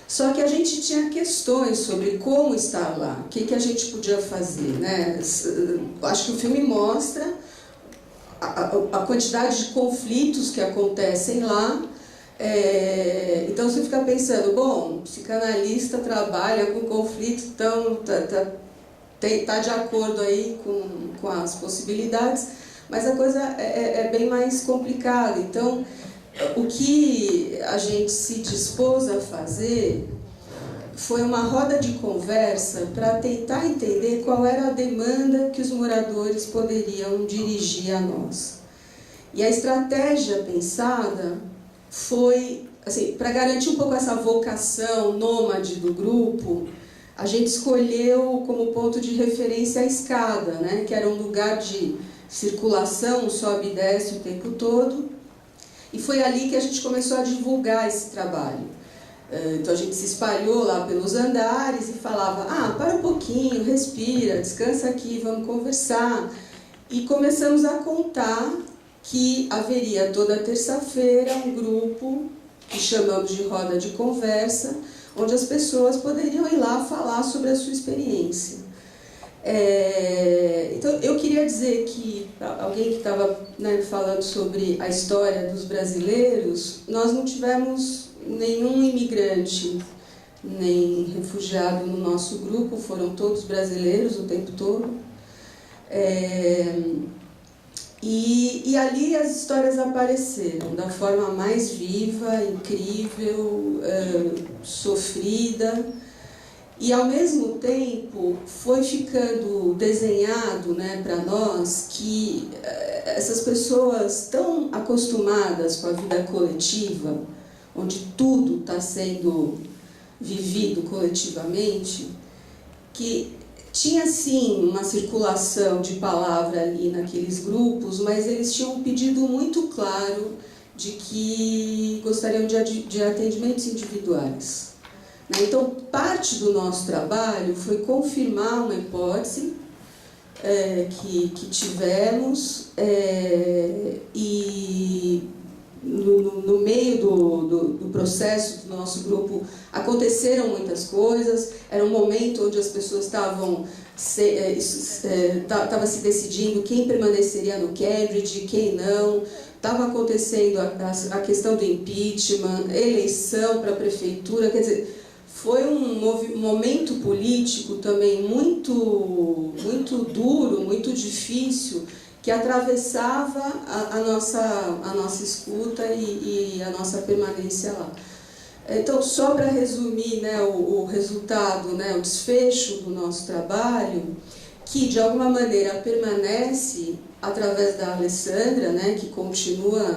Só que a gente tinha questões sobre como estar lá, o que a gente podia fazer, né? Acho que o filme mostra a quantidade de conflitos que acontecem lá. Então você fica pensando, bom, psicanalista trabalha com conflitos, então tá de acordo aí com as possibilidades, mas a coisa é bem mais complicada. Então, o que a gente se dispôs a fazer foi uma roda de conversa para tentar entender qual era a demanda que os moradores poderiam dirigir a nós. E a estratégia pensada foi, assim, para garantir um pouco essa vocação nômade do grupo, a gente escolheu como ponto de referência a escada, né, que era um lugar de circulação, sobe e desce o tempo todo. E foi ali que a gente começou a divulgar esse trabalho. Então a gente se espalhou lá pelos andares e falava, para um pouquinho, respira, descansa aqui, vamos conversar. E começamos a contar que haveria toda terça-feira um grupo que chamamos de roda de conversa, onde as pessoas poderiam ir lá falar sobre a sua experiência. Então eu queria dizer que alguém que estava, né, falando sobre a história dos brasileiros, nós não tivemos nenhum imigrante nem refugiado no nosso grupo, foram todos brasileiros o tempo todo. E ali as histórias apareceram da forma mais viva, incrível, sofrida. E, ao mesmo tempo, foi ficando desenhado, né, para nós que essas pessoas tão acostumadas com a vida coletiva, onde tudo está sendo vivido coletivamente, que tinha, sim, uma circulação de palavra ali naqueles grupos, mas eles tinham um pedido muito claro de que gostariam de atendimentos individuais. Então, parte do nosso trabalho foi confirmar uma hipótese que tivemos, e no meio do processo do nosso grupo aconteceram muitas coisas. Era um momento onde as pessoas estavam se decidindo quem permaneceria no Cambridge, quem não. Estava acontecendo a questão do impeachment, eleição para a prefeitura, quer dizer, foi um momento político também muito duro, muito difícil, que atravessava a nossa escuta e a nossa permanência lá. Então, só para resumir, né, o resultado, né, o desfecho do nosso trabalho, que de alguma maneira permanece através da Alessandra, né, que continua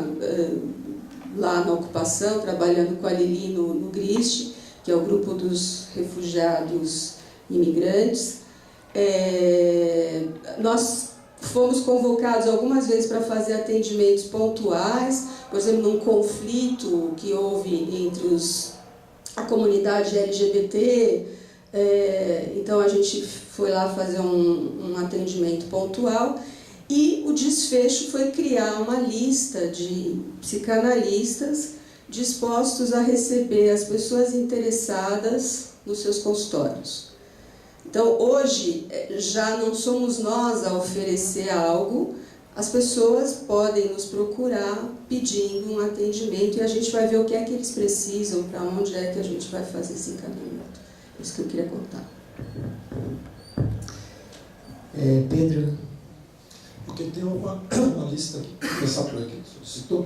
lá na ocupação, trabalhando com a Lili no GRIST, que é o grupo dos refugiados imigrantes. Nós fomos convocados algumas vezes para fazer atendimentos pontuais, por exemplo, num conflito que houve entre a comunidade LGBT, então a gente foi lá fazer um atendimento pontual, e o desfecho foi criar uma lista de psicanalistas dispostos a receber as pessoas interessadas nos seus consultórios. Então, hoje, já não somos nós a oferecer algo, as pessoas podem nos procurar pedindo um atendimento e a gente vai ver o que é que eles precisam, para onde é que a gente vai fazer esse encaminhamento. É isso que eu queria contar. Pedro? Porque tem uma lista aqui, vou começar por aqui, solicitou.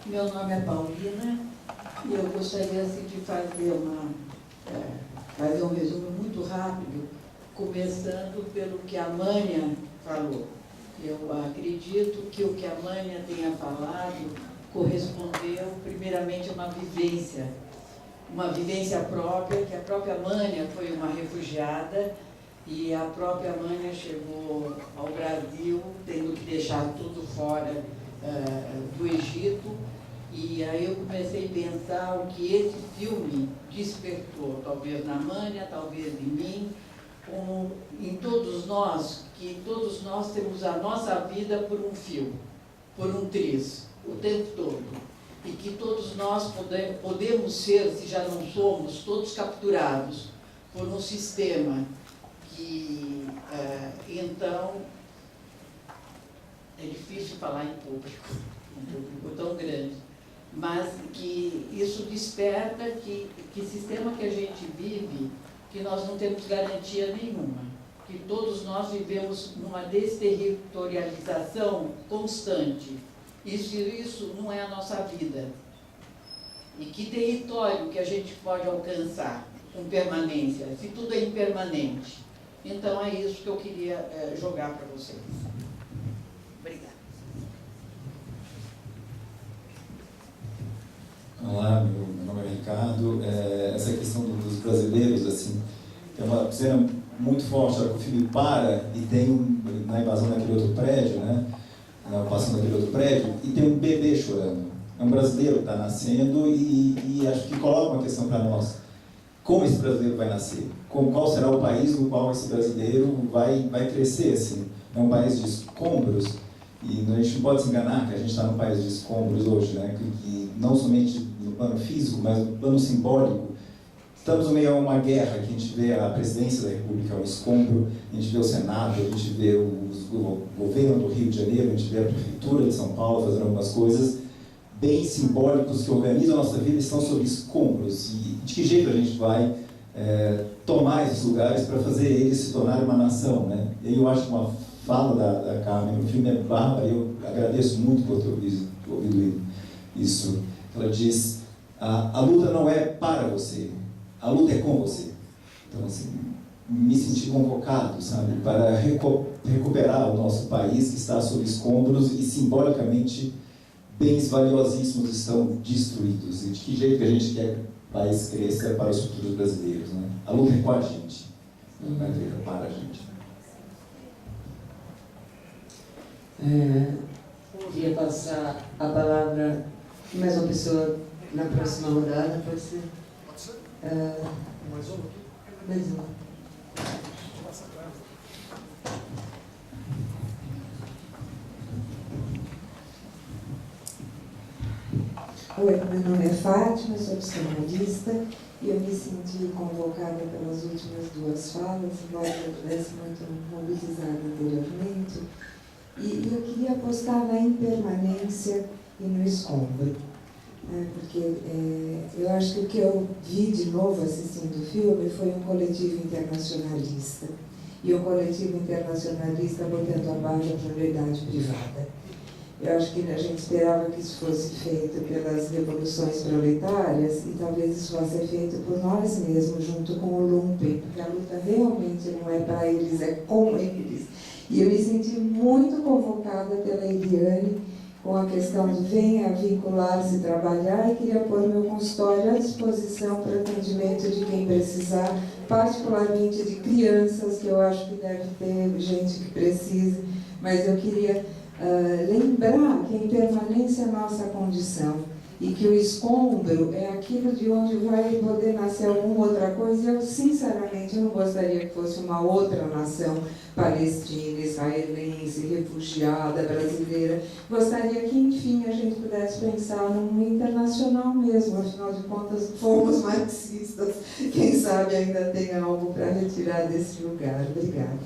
Meu nome é Paulina e eu gostaria de fazer um resumo muito rápido, começando pelo que a Mânia falou. Eu acredito que o que a Mânia tenha falado correspondeu primeiramente a uma vivência própria, que a própria Mânia foi uma refugiada e a própria Mânia chegou ao Brasil tendo que deixar tudo fora do Egito. E aí eu comecei a pensar o que esse filme despertou, talvez na Mânia, talvez em mim, como em todos nós, que todos nós temos a nossa vida por um fio, por um triz, o tempo todo. E que todos nós podemos ser, se já não somos, todos capturados por um sistema que, então, é difícil falar em público, um público tão grande. Mas que isso desperta que sistema que a gente vive, que nós não temos garantia nenhuma, que todos nós vivemos numa desterritorialização constante. Isso não é a nossa vida. E que território que a gente pode alcançar com permanência, se tudo é impermanente. Então é isso que eu queria jogar para vocês. Obrigada. Olá, meu nome é Ricardo. Essa questão dos brasileiros, assim, tem uma cena muito forte, que o filme para e tem na invasão daquele outro prédio, né? Na ocupação daquele outro prédio, e tem um bebê chorando. É um brasileiro que está nascendo e acho que coloca uma questão para nós. Como esse brasileiro vai nascer? Qual será o país no qual esse brasileiro vai crescer? Assim? É um país de escombros. E a gente não pode se enganar que a gente está num país de escombros hoje, né? Que não somente no plano físico, mas no plano simbólico. Estamos no meio a uma guerra, que a gente vê a presidência da República, um escombro, a gente vê o Senado, a gente vê o governo do Rio de Janeiro, a gente vê a Prefeitura de São Paulo fazendo algumas coisas bem simbólicos que organizam a nossa vida e estão sob escombros. E de que jeito a gente vai tomar esses lugares para fazer eles se tornarem uma nação, né? E aí eu acho que uma fala da Carmen no filme é bárbara, e eu agradeço muito por ter ouvido isso. Ela diz, a luta não é para você, a luta é com você. Então, assim, me senti convocado, sabe, para recuperar o nosso país que está sob escombros e simbolicamente bens valiosíssimos estão destruídos. E de que jeito que a gente quer que o país cresça para os futuros brasileiros, né? A luta é com a gente, não é feita para a gente. Queria passar a palavra a mais uma pessoa na próxima rodada, pode ser? Pode ser? Mais uma aqui? Mais uma. Oi, meu nome é Fátima, sou psicanalista e eu me senti convocada pelas últimas duas falas, embora eu estivesse muito mobilizada anteriormente, e eu queria apostar na impermanência e no escombro, né? Porque eu acho que o que eu vi de novo assistindo o filme foi um coletivo internacionalista, e um coletivo internacionalista botando abaixo a propriedade privada. Eu acho que a gente esperava que isso fosse feito pelas revoluções proletárias e talvez isso fosse feito por nós mesmos, junto com o lumpen, porque a luta realmente não é para eles, é com eles. E eu me senti muito convocada pela Eliane com a questão do venha vincular-se e trabalhar, e queria pôr meu consultório à disposição para atendimento de quem precisar, particularmente de crianças, que eu acho que deve ter gente que precise, mas eu queria lembrar que a impermanência é a nossa condição e que o escombro é aquilo de onde vai poder nascer alguma outra coisa. Eu, sinceramente, não gostaria que fosse uma outra nação, palestina, israelense, refugiada, brasileira. Gostaria que, enfim, a gente pudesse pensar num internacional mesmo. Afinal de contas, fomos marxistas. Quem sabe ainda tem algo para retirar desse lugar. Obrigada.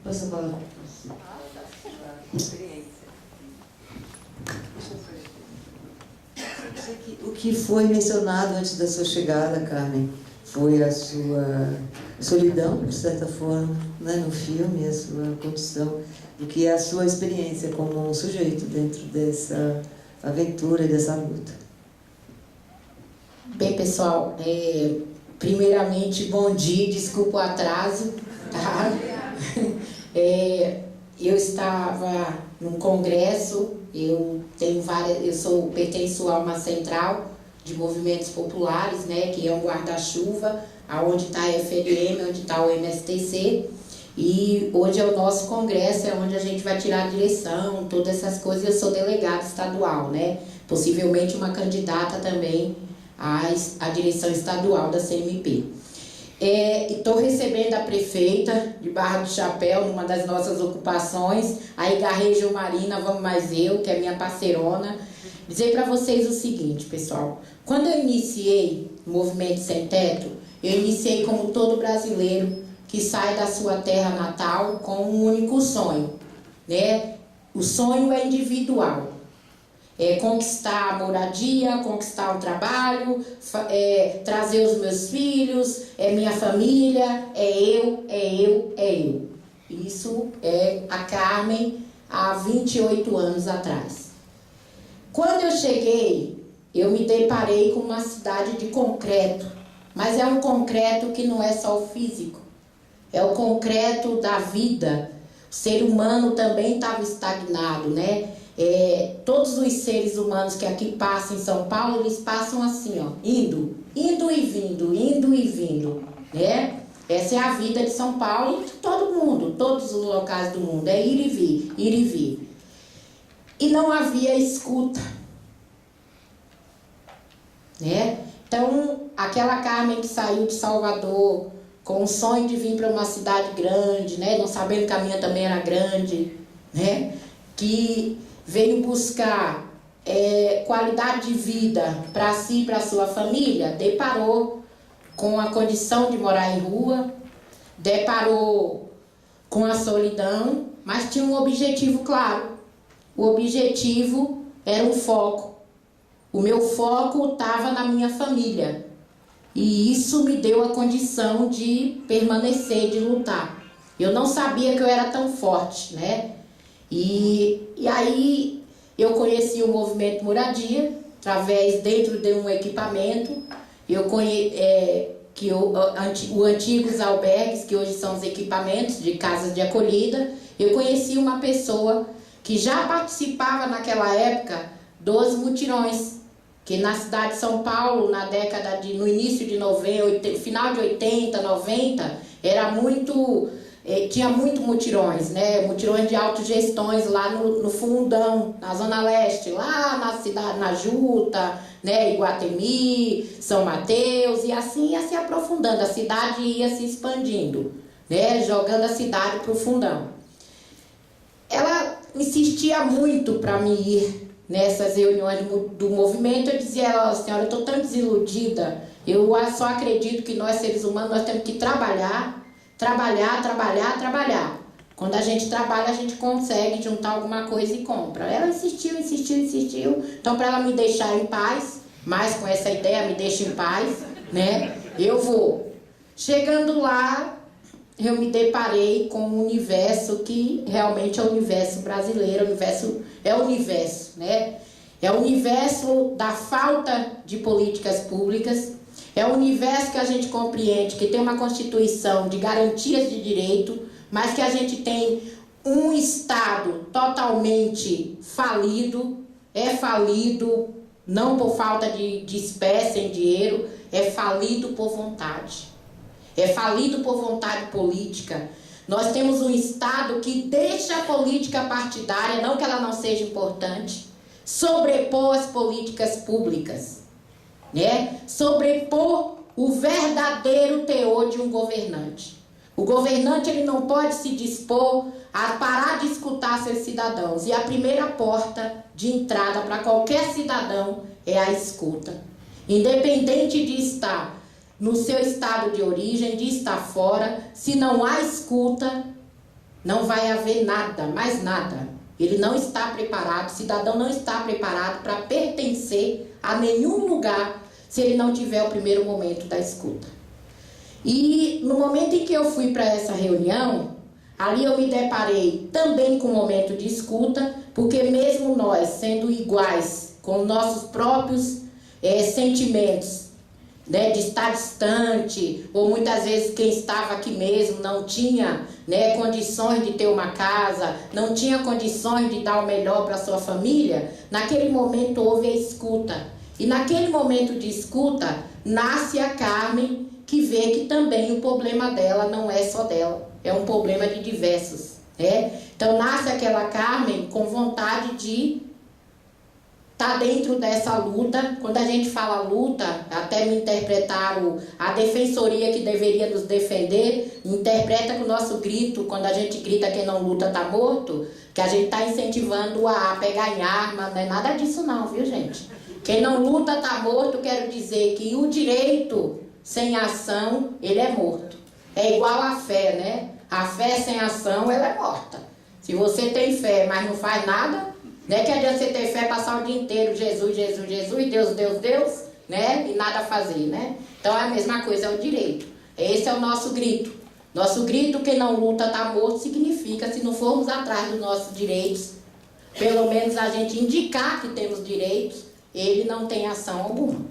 Passa a palavra. O que foi mencionado antes da sua chegada, Carmen, foi a sua solidão, de certa forma, né, no filme, a sua condição, o que é a sua experiência como um sujeito dentro dessa aventura e dessa luta. Bem, pessoal, primeiramente, bom dia, desculpa o atraso, tá? Eu estava num congresso, pertenço a uma central de movimentos populares, né, que é um guarda-chuva, aonde está a FLM, onde está o MSTC, e hoje é o nosso congresso, é onde a gente vai tirar a direção, todas essas coisas. Eu sou delegada estadual, né, possivelmente uma candidata também à direção estadual da CMP. Estou recebendo a prefeita de Barra do Chapéu, numa das nossas ocupações, a Igarrejo Marina, vamos mais eu, que é minha parceirona. Dizer para vocês o seguinte, pessoal, quando eu iniciei o Movimento Sem Teto, eu iniciei como todo brasileiro que sai da sua terra natal com um único sonho, né? O sonho é individual. Conquistar a moradia, conquistar o trabalho, trazer os meus filhos, minha família, eu. Isso é a Carmen há 28 anos atrás. Quando eu cheguei, eu me deparei com uma cidade de concreto, mas é um concreto que não é só o físico, é o concreto da vida. O ser humano também estava estagnado, né? Todos os seres humanos que aqui passam em São Paulo, eles passam assim, ó, indo e vindo, né? Essa é a vida de São Paulo e de todo mundo, todos os locais do mundo, é ir e vir. E não havia escuta, né? Então, aquela Carmen que saiu de Salvador com o sonho de vir para uma cidade grande, né? Não sabendo que a minha também era grande, né? Que veio buscar qualidade de vida para si e para a sua família, deparou com a condição de morar em rua, deparou com a solidão, mas tinha um objetivo claro. O objetivo era um foco. O meu foco estava na minha família. E isso me deu a condição de permanecer, de lutar. Eu não sabia que eu era tão forte, né? E aí eu conheci o movimento Moradia, através dentro de um equipamento, o antigos albergues, que hoje são os equipamentos de casas de acolhida. Eu conheci uma pessoa que já participava naquela época dos mutirões, que na cidade de São Paulo, no início de 90, final de 80, 90, tinha muito mutirões, né? Mutirões de autogestões lá no Fundão, na Zona Leste, lá na cidade, na Juta, né? Iguatemi, São Mateus, e assim ia se aprofundando, a cidade ia se expandindo, né? Jogando a cidade para o Fundão. Ela insistia muito para me ir nessas reuniões do movimento. Eu dizia, senhora, eu estou tão desiludida, eu só acredito que nós, seres humanos, nós temos que trabalhar. Quando a gente trabalha, a gente consegue juntar alguma coisa e compra. Ela insistiu. Então, para ela me deixar em paz, mais com essa ideia, me deixa em paz, né? Eu vou. Chegando lá, eu me deparei com um universo que realmente é o universo brasileiro, é o universo, né? É o universo da falta de políticas públicas, É um universo que a gente compreende, que tem uma Constituição de garantias de direito, mas que a gente tem um Estado totalmente falido, é falido não por falta de espécie em dinheiro, é falido por vontade. É falido por vontade política. Nós temos um Estado que deixa a política partidária, não que ela não seja importante, sobrepor as políticas públicas, né? Sobrepor o verdadeiro teor de um governante. O governante, ele não pode se dispor a parar de escutar seus cidadãos. E a primeira porta de entrada para qualquer cidadão é a escuta. Independente de estar no seu estado de origem, de estar fora, se não há escuta, não vai haver nada, mais nada. Ele não está preparado, o cidadão não está preparado para pertencer a nenhum lugar se ele não tiver o primeiro momento da escuta. E no momento em que eu fui para essa reunião, ali eu me deparei também com um momento de escuta, porque mesmo nós sendo iguais com nossos próprios sentimentos, né, de estar distante, ou muitas vezes quem estava aqui mesmo não tinha, né, condições de ter uma casa, não tinha condições de dar o melhor para a sua família, naquele momento houve a escuta. E naquele momento de escuta, nasce a Carmen, que vê que também o problema dela não é só dela, é um problema de diversos, né? Então nasce aquela Carmen com vontade de estar dentro dessa luta. Quando a gente fala luta, até me interpretaram a defensoria que deveria nos defender, interpreta que o nosso grito, quando a gente grita quem não luta tá morto, que a gente está incentivando a pegar em arma, não é nada disso não, viu gente? Quem não luta tá morto, quero dizer que o direito sem ação, ele é morto. É igual a fé, né? A fé sem ação, ela é morta. Se você tem fé, mas não faz nada, né? Que adianta você ter fé, passar o dia inteiro, Jesus, Jesus, Jesus, Deus, Deus, Deus, né? E nada fazer, né? Então a mesma coisa é o direito. Esse é o nosso grito. Nosso grito, quem não luta tá morto, significa, se não formos atrás dos nossos direitos, pelo menos a gente indicar que temos direitos, ele não tem ação alguma,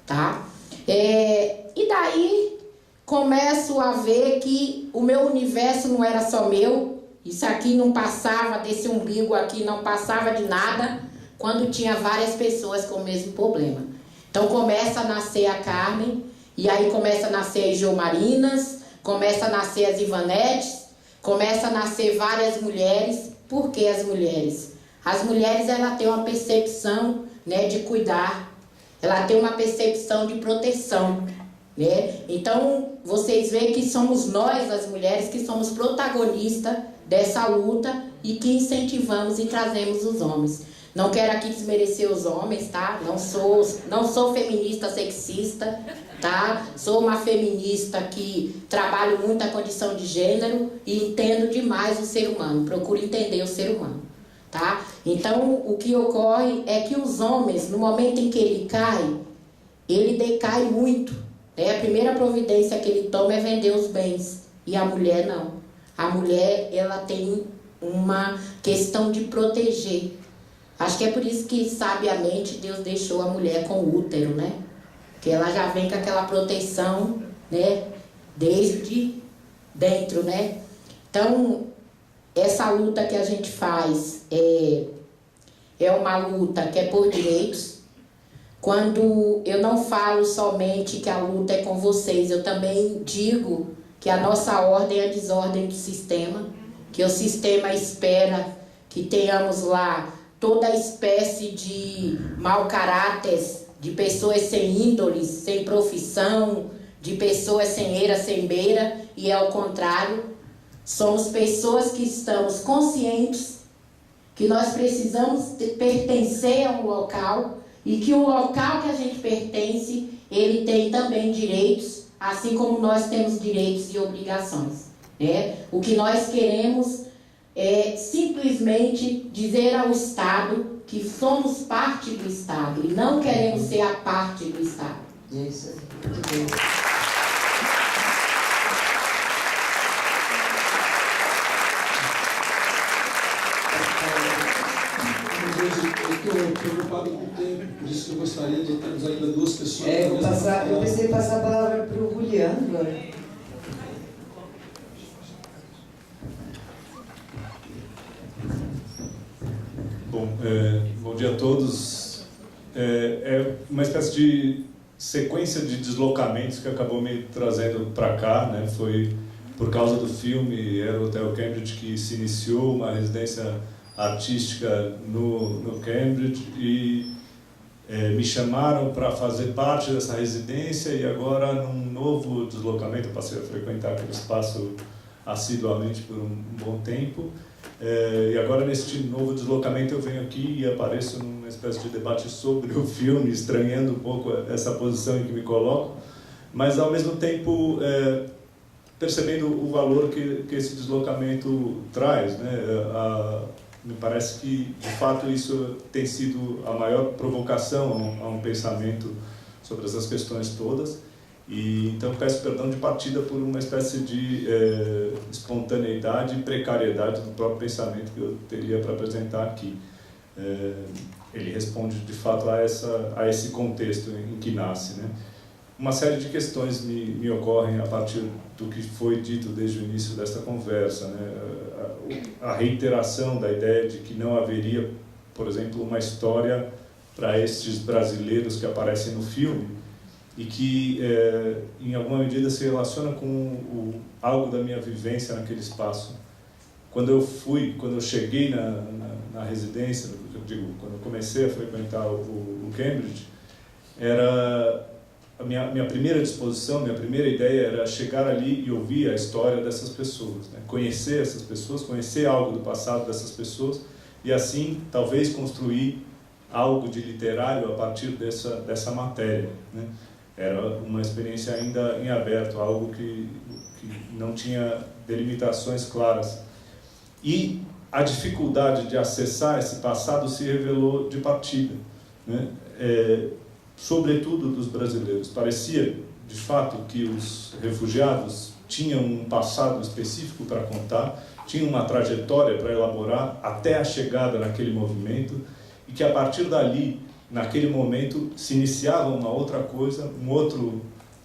tá? E daí começo a ver que o meu universo não era só meu, isso aqui não passava, desse umbigo aqui não passava de nada, quando tinha várias pessoas com o mesmo problema. Então começa a nascer a Carmen, e aí começa a nascer as Jomarinas, começa a nascer as Ivanetes, começa a nascer várias mulheres. Por que as mulheres? As mulheres, ela tem uma percepção, né, de cuidar, ela tem uma percepção de proteção, né? Então, vocês veem que somos nós, as mulheres, que somos protagonistas dessa luta e que incentivamos e trazemos os homens. Não quero aqui desmerecer os homens, tá? Não sou feminista sexista, tá? Sou uma feminista que trabalho muito a condição de gênero e entendo demais o ser humano, procuro entender o ser humano. Tá? Então, o que ocorre é que os homens, no momento em que ele cai, ele decai muito. Né? A primeira providência que ele toma é vender os bens. E a mulher não. A mulher, ela tem uma questão de proteger. Acho que é por isso que, sabiamente, Deus deixou a mulher com útero, né? Que ela já vem com aquela proteção, né? Desde dentro, né? Então, essa luta que a gente faz é uma luta que é por direitos. Quando eu não falo somente que a luta é com vocês, eu também digo que a nossa ordem é a desordem do sistema, que o sistema espera que tenhamos lá toda espécie de mau caráteres, de pessoas sem índoles, sem profissão, de pessoas sem eira, sem beira, e é o contrário. Somos pessoas que estamos conscientes que nós precisamos pertencer a um local e que o local que a gente pertence, ele tem também direitos, assim como nós temos direitos e obrigações, né? O que nós queremos é simplesmente dizer ao Estado que somos parte do Estado e não queremos ser a parte do Estado. Isso, muito bem. eu estou preocupado com o tempo, por isso que eu gostaria de termos ainda duas pessoas. Eu pensei em passar a palavra para o Julián agora. Bom, bom dia a todos. É uma espécie de sequência de deslocamentos que acabou me trazendo para cá, né? Foi por causa do filme Era o Hotel Cambridge que se iniciou uma residência artística no Cambridge e me chamaram para fazer parte dessa residência, e agora num novo deslocamento eu passei a frequentar aquele espaço assiduamente por um bom tempo, e agora neste novo deslocamento eu venho aqui e apareço numa espécie de debate sobre o filme, estranhando um pouco essa posição em que me coloco, mas ao mesmo tempo percebendo o valor que esse deslocamento traz, né? Me parece que, de fato, isso tem sido a maior provocação a um pensamento sobre essas questões todas. E então peço perdão de partida por uma espécie de espontaneidade e precariedade do próprio pensamento que eu teria para apresentar aqui. Ele responde, de fato, a esse contexto em que nasce, né? Uma série de questões me ocorrem a partir do que foi dito desde o início desta conversa, né? A reiteração da ideia de que não haveria, por exemplo, uma história para estes brasileiros que aparecem no filme e que, em alguma medida, se relaciona com algo da minha vivência naquele espaço. Quando eu cheguei na residência, eu digo, quando eu comecei a frequentar o Cambridge, era a minha primeira disposição, minha primeira ideia era chegar ali e ouvir a história dessas pessoas, né? Conhecer essas pessoas, conhecer algo do passado dessas pessoas e assim talvez construir algo de literário a partir dessa matéria, né? Era uma experiência ainda em aberto, algo que não tinha delimitações claras. E a dificuldade de acessar esse passado se revelou de partida, né? Sobretudo dos brasileiros. Parecia, de fato, que os refugiados tinham um passado específico para contar, tinham uma trajetória para elaborar até a chegada naquele movimento, e que a partir dali, naquele momento, se iniciava uma outra coisa, um outro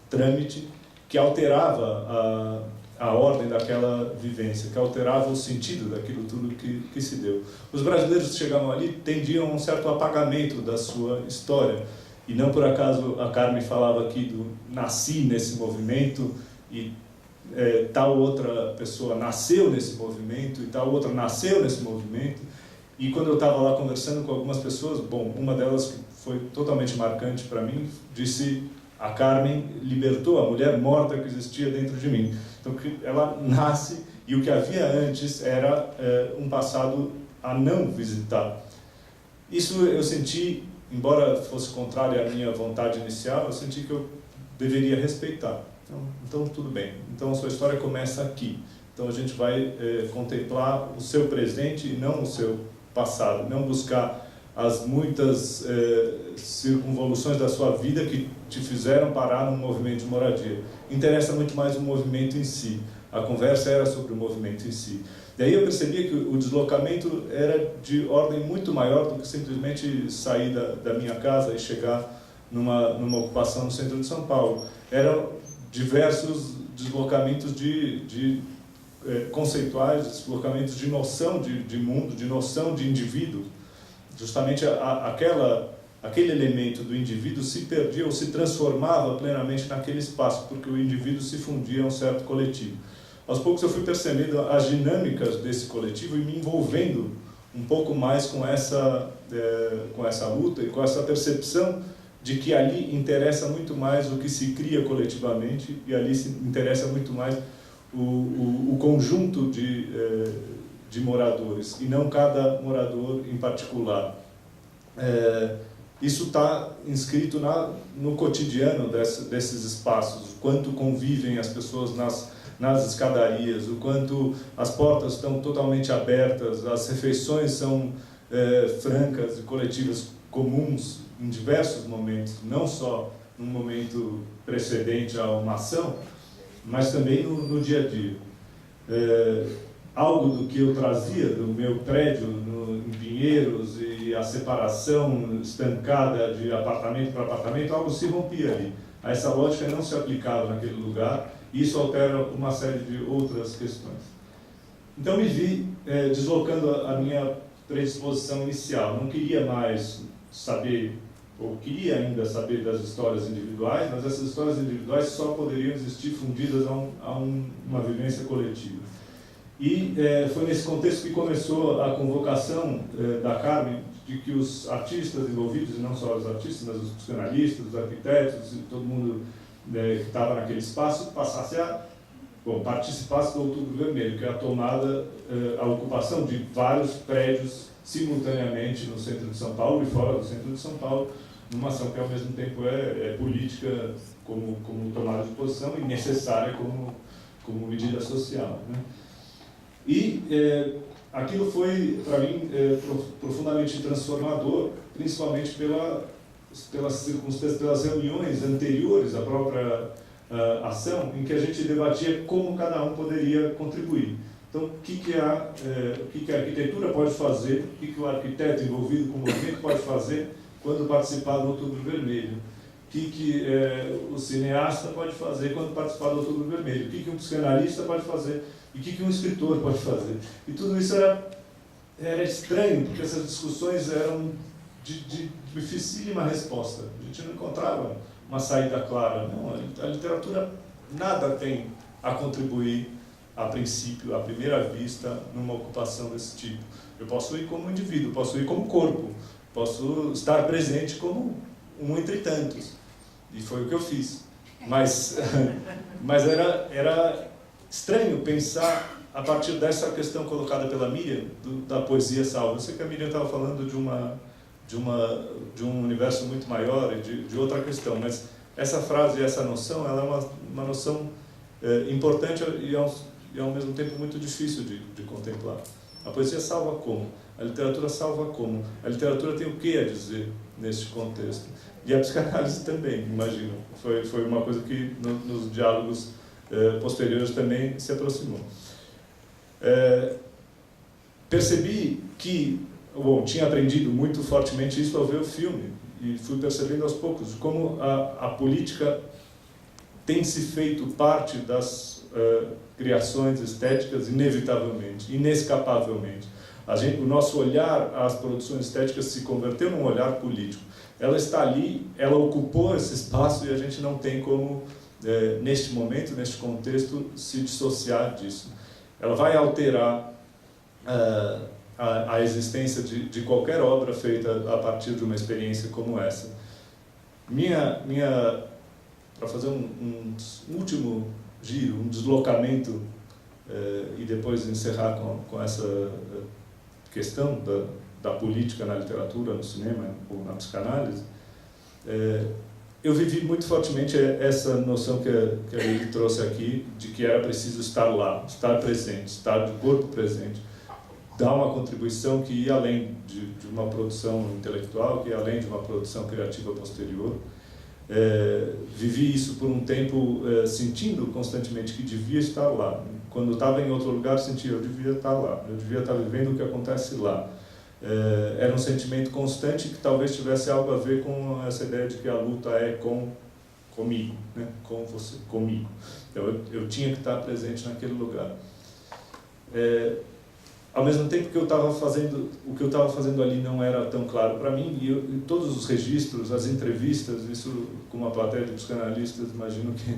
trâmite que alterava a ordem daquela vivência, que alterava o sentido daquilo tudo que se deu. Os brasileiros que chegavam ali tendiam a um certo apagamento da sua história. E não por acaso a Carmen falava aqui do nasci nesse movimento e tal outra pessoa nasceu nesse movimento e tal outra nasceu nesse movimento. E quando eu estava lá conversando com algumas pessoas, bom, uma delas que foi totalmente marcante para mim, disse: a Carmen libertou a mulher morta que existia dentro de mim. Então ela nasce e o que havia antes era um passado a não visitar. Isso eu senti, embora fosse contrário à minha vontade inicial, eu senti que eu deveria respeitar. Então tudo bem. Então a sua história começa aqui. Então a gente vai contemplar o seu presente e não o seu passado. Não buscar as muitas circunvoluções da sua vida que te fizeram parar num movimento de moradia. Interessa muito mais o movimento em si. A conversa era sobre o movimento em si. Daí eu percebia que o deslocamento era de ordem muito maior do que simplesmente sair da minha casa e chegar numa ocupação no centro de São Paulo. Eram diversos deslocamentos conceituais, deslocamentos de noção de mundo, de noção de indivíduo. Justamente aquele elemento do indivíduo se perdia ou se transformava plenamente naquele espaço, porque o indivíduo se fundia a um certo coletivo. Aos poucos eu fui percebendo as dinâmicas desse coletivo e me envolvendo um pouco mais com essa luta e com essa percepção de que ali interessa muito mais o que se cria coletivamente e ali se interessa muito mais o conjunto de moradores e não cada morador em particular. Isso está inscrito no cotidiano desses espaços, o quanto convivem as pessoas nas escadarias, o quanto as portas estão totalmente abertas, as refeições são francas e coletivas comuns em diversos momentos, não só no momento precedente a uma ação, mas também no dia a dia. algo do que eu trazia do meu prédio em Pinheiros e a separação estancada de apartamento para apartamento, algo se rompia ali. Essa lógica não se aplicava naquele lugar e isso altera uma série de outras questões. Então me vi deslocando a minha predisposição inicial. Não queria mais saber, ou queria ainda saber das histórias individuais, mas essas histórias individuais só poderiam existir fundidas a uma vivência coletiva. E foi nesse contexto que começou a convocação da Carmen de que os artistas envolvidos, e não só os artistas, mas os psicanalistas, os arquitetos e todo mundo que estava naquele espaço, participasse do Outubro Vermelho, que é a tomada, a ocupação de vários prédios simultaneamente no centro de São Paulo e fora do centro de São Paulo, numa ação que ao mesmo tempo é política como tomada de posição e necessária como medida social, né? E aquilo foi, para mim, profundamente transformador, principalmente pelas circunstâncias, pelas reuniões anteriores à própria ação, em que a gente debatia como cada um poderia contribuir. Então, o que a arquitetura pode fazer, o que o arquiteto envolvido com o movimento pode fazer quando participar do Outubro Vermelho, o que o cineasta pode fazer quando participar do Outubro Vermelho, o que um psicanalista pode fazer, e o que um escritor pode fazer. E tudo isso era estranho, porque essas discussões eram de dificílima resposta. A gente não encontrava uma saída clara. Não, a literatura nada tem a contribuir, a princípio, à primeira vista, numa ocupação desse tipo. Eu posso ir como indivíduo, posso ir como corpo, posso estar presente como um entre tantos. E foi o que eu fiz. Mas era estranho pensar a partir dessa questão colocada pela Miriam, da poesia salva. Eu sei que a Miriam estava falando de um universo muito maior e de outra questão, mas essa frase e essa noção, ela é uma noção importante e ao mesmo tempo muito difícil de contemplar. A poesia salva como? A literatura salva como? A literatura tem o que a dizer neste contexto? E a psicanálise também, imagino. Foi uma coisa que nos diálogos posteriores também se aproximou. Percebi que, tinha aprendido muito fortemente isso ao ver o filme, e fui percebendo aos poucos como a política tem se feito parte das criações estéticas inevitavelmente, inescapavelmente. O nosso olhar às produções estéticas se converteu num olhar político. Ela está ali, ela ocupou esse espaço e a gente não tem como, neste momento, neste contexto, se dissociar disso. Ela vai alterar a existência de qualquer obra feita a partir de uma experiência como essa. Para fazer um último giro, um deslocamento, e depois encerrar com essa questão da política na literatura, no cinema ou na psicanálise, eu vivi muito fortemente essa noção que a Lili trouxe aqui, de que era preciso estar lá, estar presente, estar de corpo presente, dar uma contribuição que ia além de uma produção intelectual, que ia além de uma produção criativa posterior. Vivi isso por um tempo sentindo constantemente que devia estar lá. Quando estava em outro lugar, sentia eu devia estar lá, eu devia estar vivendo o que acontece lá. Era um sentimento constante que talvez tivesse algo a ver com essa ideia de que a luta é comigo, né? Com você, comigo. Então, eu tinha que estar presente naquele lugar. Ao mesmo tempo que o que eu estava fazendo ali não era tão claro para mim, e todos os registros, as entrevistas, isso com uma plateia de psicanalistas, imagino que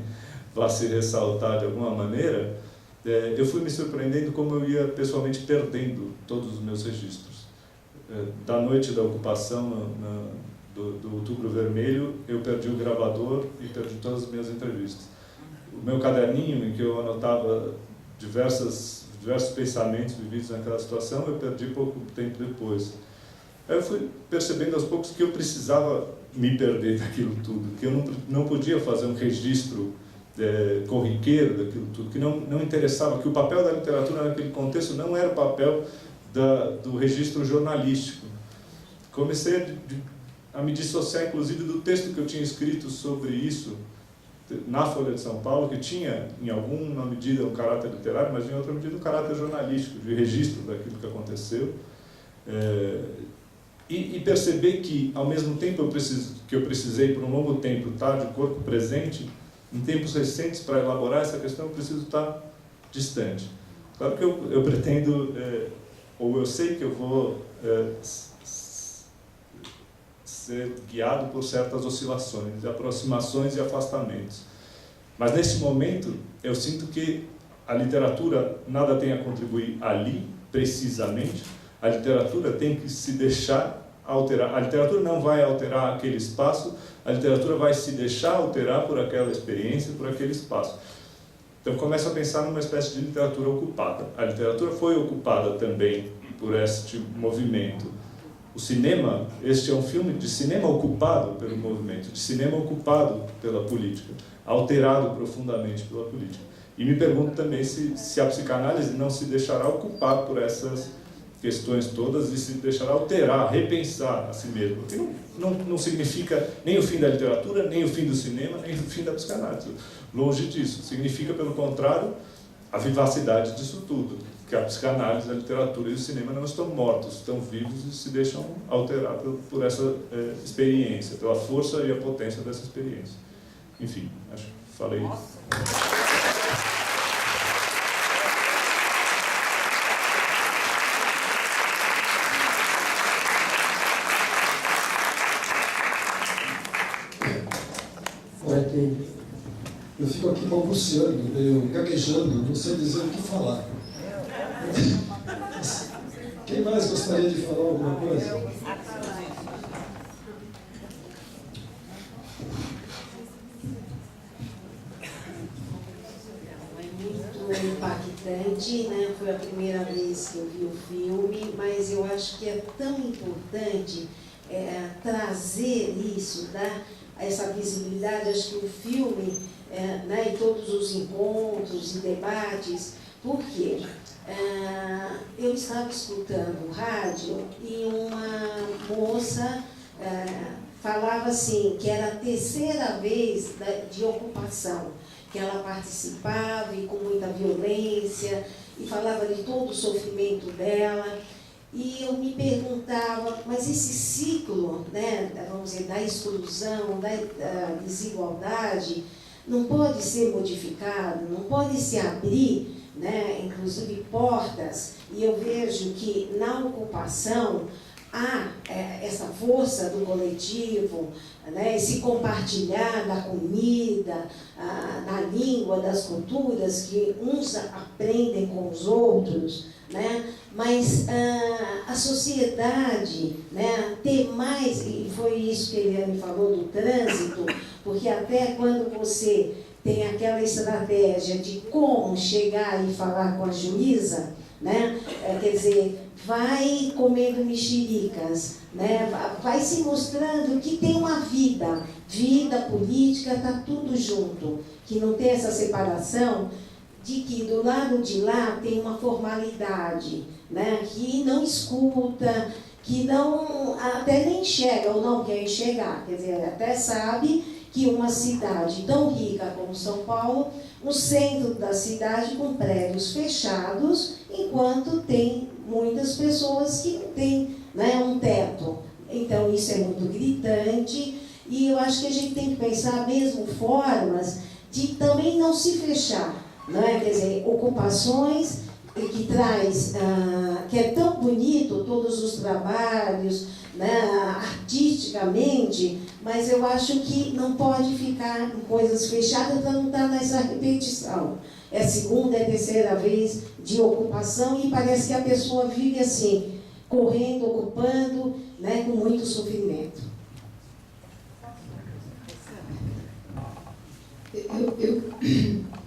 vá se ressaltar de alguma maneira, eu fui me surpreendendo como eu ia pessoalmente perdendo todos os meus registros. Da noite da ocupação do Outubro Vermelho, eu perdi o gravador e perdi todas as minhas entrevistas. O meu caderninho, em que eu anotava diversos pensamentos vividos naquela situação, eu perdi pouco tempo depois. Aí eu fui percebendo aos poucos que eu precisava me perder daquilo tudo, que eu não podia fazer um registro corriqueiro daquilo tudo, que não interessava, que o papel da literatura naquele contexto não era o papel do registro jornalístico. Comecei a me dissociar, inclusive, do texto que eu tinha escrito sobre isso, na Folha de São Paulo, que tinha, em alguma medida, um caráter literário, mas em outra medida um caráter jornalístico, de registro daquilo que aconteceu. E perceber que, ao mesmo tempo que eu precisei, por um longo tempo, estar de corpo presente, em tempos recentes, para elaborar essa questão, eu preciso estar distante. Claro que eu pretendo, ou eu sei que eu vou ser guiado por certas oscilações, aproximações e afastamentos. Mas, nesse momento, eu sinto que a literatura nada tem a contribuir ali, precisamente. A literatura tem que se deixar alterar. A literatura não vai alterar aquele espaço, a literatura vai se deixar alterar por aquela experiência, por aquele espaço. Então, começo a pensar numa espécie de literatura ocupada. A literatura foi ocupada também por este movimento. O cinema, este é um filme de cinema ocupado pelo movimento, de cinema ocupado pela política, alterado profundamente pela política. E me pergunto também se a psicanálise não se deixará ocupar por essas questões todas e se deixará alterar, repensar a si mesmo. Porque não significa nem o fim da literatura, nem o fim do cinema, nem o fim da psicanálise. Longe disso. Significa, pelo contrário, a vivacidade disso tudo. Que a psicanálise, a literatura e o cinema não estão mortos, estão vivos e se deixam alterar por essa experiência, pela força e a potência dessa experiência. Enfim, acho que falei isso. Eu fico aqui balbuciando, meio gaguejando, não sei dizer o que falar. Quem mais gostaria de falar alguma coisa? É muito impactante, né? Foi a primeira vez que eu vi o filme, mas eu acho que é tão importante trazer isso, dar essa visibilidade. Acho que o filme, né, e todos os encontros e debates, porque eu estava escutando o rádio e uma moça falava assim, que era a terceira vez de ocupação, que ela participava e com muita violência, e falava de todo o sofrimento dela. E eu me perguntava, mas esse ciclo, né, vamos dizer, da exclusão, da desigualdade, não pode ser modificado, não pode se abrir, né, inclusive portas. E eu vejo que na ocupação há essa força do coletivo, né, esse compartilhar da comida, da língua, das culturas, que uns aprendem com os outros, né? Mas a sociedade, né, ter mais, e foi isso que ele me falou do trânsito, porque até quando você tem aquela estratégia de como chegar e falar com a juíza, né, quer dizer, vai comendo mexericas, né, vai se mostrando que tem uma vida política, está tudo junto, que não tem essa separação, de que do lado de lá tem uma formalidade, né, que não escuta, que não, até nem enxerga ou não quer enxergar, quer dizer, até sabe que uma cidade tão rica como São Paulo, o centro da cidade com prédios fechados, enquanto tem muitas pessoas que não têm, né, um teto. Então isso é muito gritante e eu acho que a gente tem que pensar mesmo formas de também não se fechar. Não é? Quer dizer, ocupações que traz, que é tão bonito todos os trabalhos, né, artisticamente, mas eu acho que não pode ficar em coisas fechadas para não estar nessa repetição. É a segunda, é a terceira vez de ocupação e parece que a pessoa vive assim, correndo, ocupando, né, com muito sofrimento.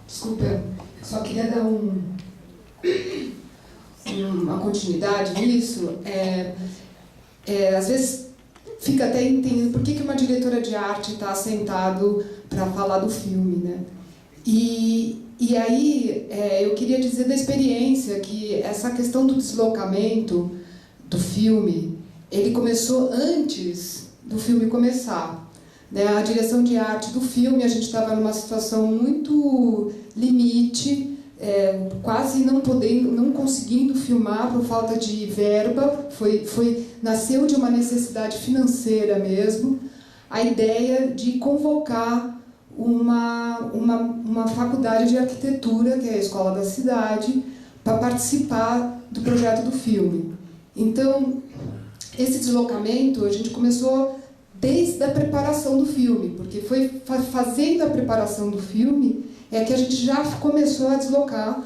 Desculpa, só queria dar uma continuidade nisso. Às vezes fica até entendendo por que uma diretora de arte está sentado para falar do filme, né? E aí eu queria dizer da experiência que essa questão do deslocamento do filme, ele começou antes do filme começar. né? A direção de arte do filme, a gente estava numa situação muito limite, quase não conseguindo filmar por falta de verba. Nasceu de uma necessidade financeira mesmo, a ideia de convocar uma faculdade de arquitetura, que é a Escola da Cidade, para participar do projeto do filme. Então, esse deslocamento a gente começou desde a preparação do filme, porque foi fazendo a preparação do filme que a gente já começou a deslocar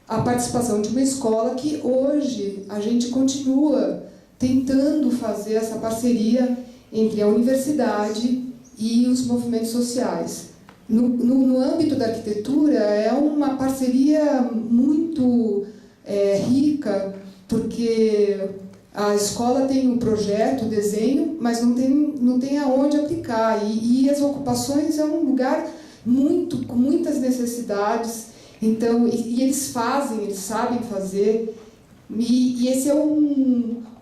a participação de uma escola que hoje a gente continua tentando fazer essa parceria entre a universidade e os movimentos sociais. No âmbito da arquitetura, é uma parceria muito rica, porque a escola tem um projeto, o desenho, mas não tem aonde aplicar. E as ocupações é um lugar com muitas necessidades. Então, e eles sabem fazer. E esse é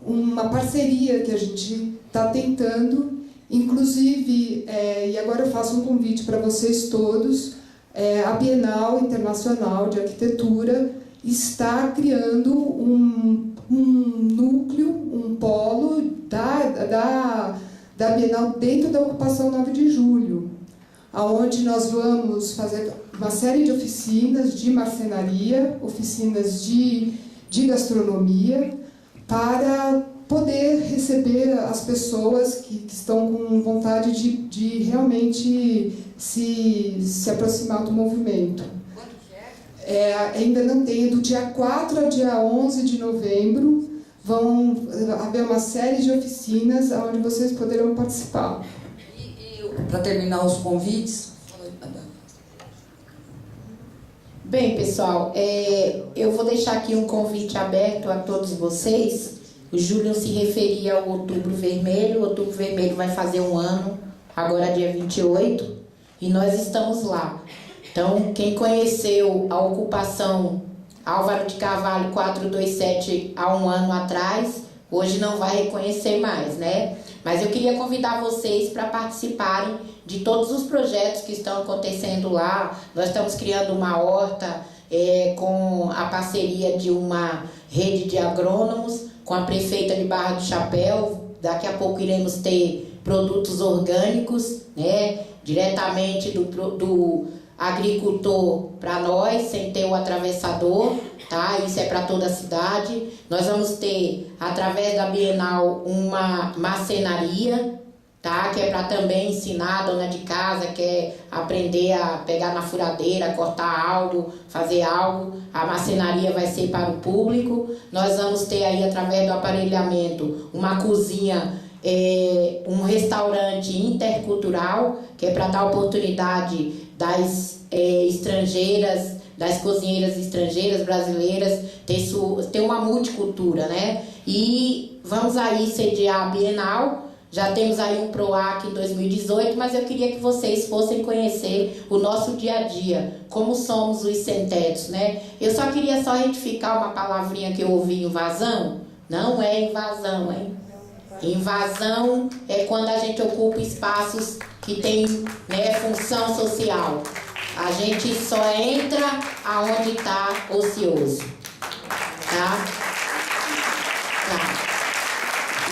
uma parceria que a gente está tentando. Inclusive, e agora eu faço um convite para vocês todos, a Bienal Internacional de Arquitetura está criando um núcleo, um polo da Bienal dentro da ocupação 9 de julho, onde nós vamos fazer uma série de oficinas de marcenaria, oficinas de gastronomia, para poder receber as pessoas que estão com vontade de realmente se aproximar do movimento. Ainda não tem, do dia 4 ao dia 11 de novembro vão haver uma série de oficinas onde vocês poderão participar. Para terminar os convites... Bem, pessoal, eu vou deixar aqui um convite aberto a todos vocês. O Júlio se referia ao Outubro Vermelho. O Outubro Vermelho vai fazer um ano, agora dia 28, e nós estamos lá. Então, quem conheceu a ocupação Álvaro de Carvalho 427 há um ano atrás, hoje não vai reconhecer mais, né? Mas eu queria convidar vocês para participarem de todos os projetos que estão acontecendo lá. Nós estamos criando uma horta com a parceria de uma rede de agrônomos, com a prefeita de Barra do Chapéu. Daqui a pouco iremos ter produtos orgânicos, né, diretamente do agricultor para nós, sem ter o atravessador, tá? Isso é para toda a cidade. Nós vamos ter, através da Bienal, uma marcenaria, tá? Que é para também ensinar a dona de casa, quer aprender a pegar na furadeira, cortar algo, fazer algo. A marcenaria vai ser para o público. Nós vamos ter aí, através do aparelhamento, uma cozinha, um restaurante intercultural, que é para dar oportunidade das estrangeiras, das cozinheiras estrangeiras, brasileiras, ter uma multicultura, né? E vamos aí sediar a Bienal. Já temos aí um PROAC em 2018, mas eu queria que vocês fossem conhecer o nosso dia a dia, como somos os sem-tetos, né? Eu só queria retificar uma palavrinha que eu ouvi, invasão. Não é invasão, hein? Invasão é quando a gente ocupa espaços que têm, né, função social. A gente só entra aonde está ocioso. Tá?